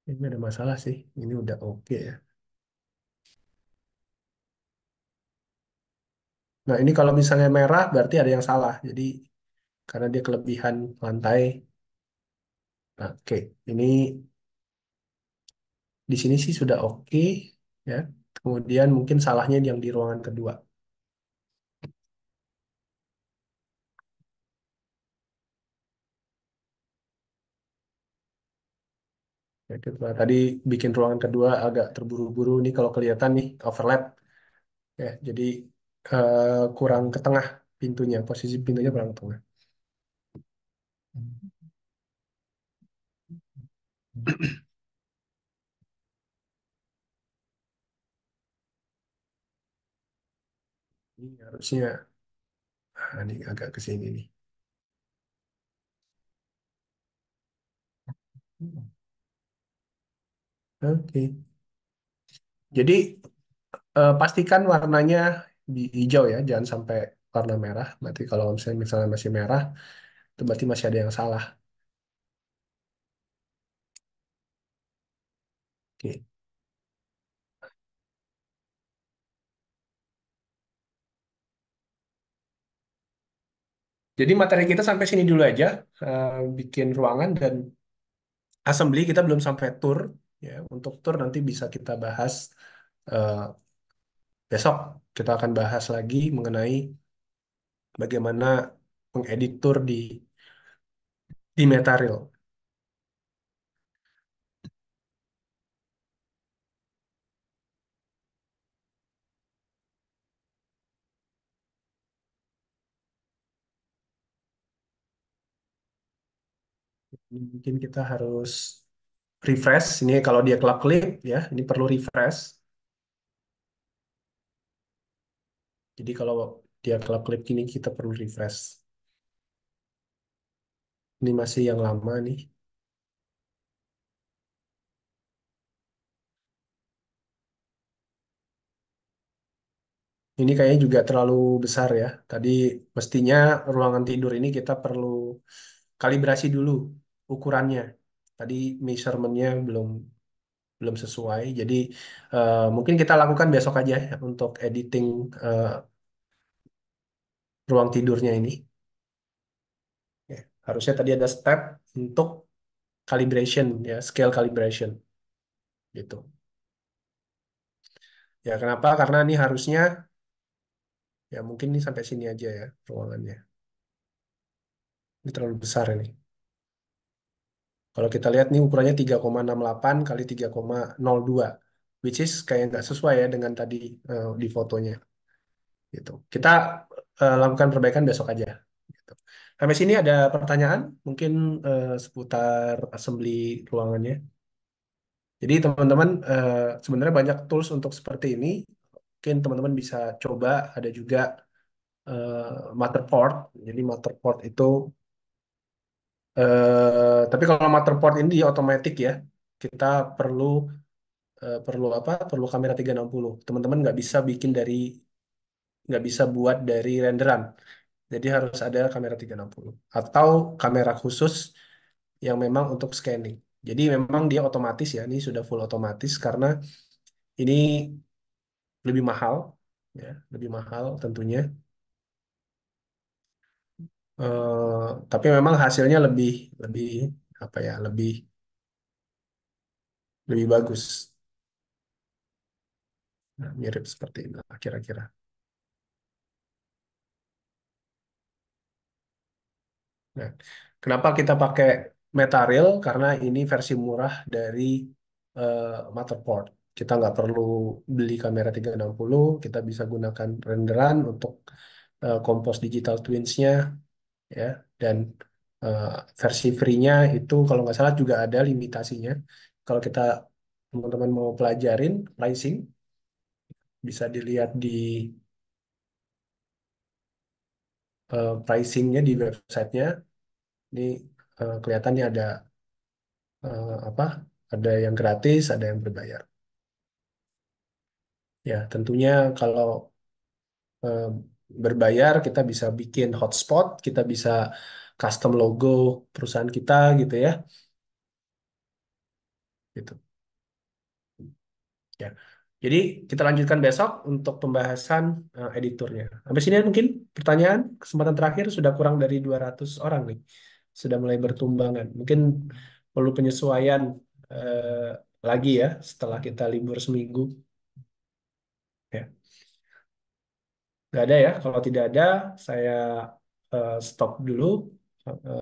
Ini ada masalah sih. Ini udah oke ya. Nah, ini kalau misalnya merah berarti ada yang salah. Jadi karena dia kelebihan lantai. Nah, oke. Ini di sini sih sudah oke ya. Kemudian mungkin salahnya yang di ruangan kedua. Ya, tadi bikin ruangan kedua agak terburu-buru nih kalau kelihatan nih overlap ya. Jadi kurang ke tengah pintunya, posisi pintunya kurang ke tengah. Ini harusnya ini agak ke sini nih. Oke. Jadi pastikan warnanya di hijau ya, jangan sampai warna merah. Berarti kalau misalnya masih merah, itu berarti masih ada yang salah. Oke. Jadi materi kita sampai sini dulu aja, bikin ruangan dan assembly kita belum sampai tour. Ya, untuk tour nanti bisa kita bahas eh, besok. Kita akan bahas lagi mengenai bagaimana mengedit tour di Meta. Mungkin kita harus refresh. Ini kalau dia kelap-kelip ya, ini perlu refresh. Jadi kalau dia kelap-kelip gini kita perlu refresh. Ini masih yang lama nih. Ini kayaknya juga terlalu besar ya. Tadi mestinya ruangan tidur ini kita perlu kalibrasi dulu ukurannya. Tadi measurementnya belum belum sesuai. Jadi mungkin kita lakukan besok aja ya untuk editing eh, ruang tidurnya ini. Ya, harusnya tadi ada step untuk calibration ya, scale calibration gitu. Ya kenapa? Karena ini harusnya ya mungkin ini sampai sini aja ya ruangannya. Ini terlalu besar ini. Kalau kita lihat nih ukurannya 3,68 kali 3,02, which is kayak nggak sesuai ya dengan tadi di fotonya gitu. Kita lakukan perbaikan besok aja. Gitu. Sampai sini ada pertanyaan mungkin seputar assembly ruangannya. Jadi teman-teman sebenarnya banyak tools untuk seperti ini. Mungkin teman-teman bisa coba ada juga motherboard. Jadi motherboard itu tapi kalau motherboard ini dia otomatis ya. Kita perlu perlu apa? Perlu kamera 360. Teman-teman nggak bisa buat dari renderan. Jadi harus ada kamera 360 atau kamera khusus yang memang untuk scanning. Jadi memang dia otomatis ya. Ini sudah full otomatis karena ini lebih mahal ya, lebih mahal tentunya. Tapi memang hasilnya lebih lebih apa ya? Lebih bagus. Nah, mirip seperti itu kira-kira. Nah, kenapa kita pakai Metareal? Karena ini versi murah dari eh, motherboard. Kita nggak perlu beli kamera 360, kita bisa gunakan renderan untuk compose digital twins-nya, ya. Dan eh, versi free-nya itu kalau nggak salah juga ada limitasinya. Kalau kita teman-teman mau pelajarin pricing, bisa dilihat di pricing-nya di websitenya. Ini kelihatannya ada apa? Ada yang gratis, ada yang berbayar. Ya, tentunya kalau eh, berbayar kita bisa bikin hotspot, kita bisa custom logo perusahaan kita gitu ya. Gitu. Ya. Jadi kita lanjutkan besok untuk pembahasan editornya. Sampai sini mungkin pertanyaan kesempatan terakhir sudah kurang dari 200 orang nih. Sudah mulai bertumbangan. Mungkin perlu penyesuaian lagi ya setelah kita libur seminggu. Ya. Nggak ada ya. Kalau tidak ada, saya stop dulu.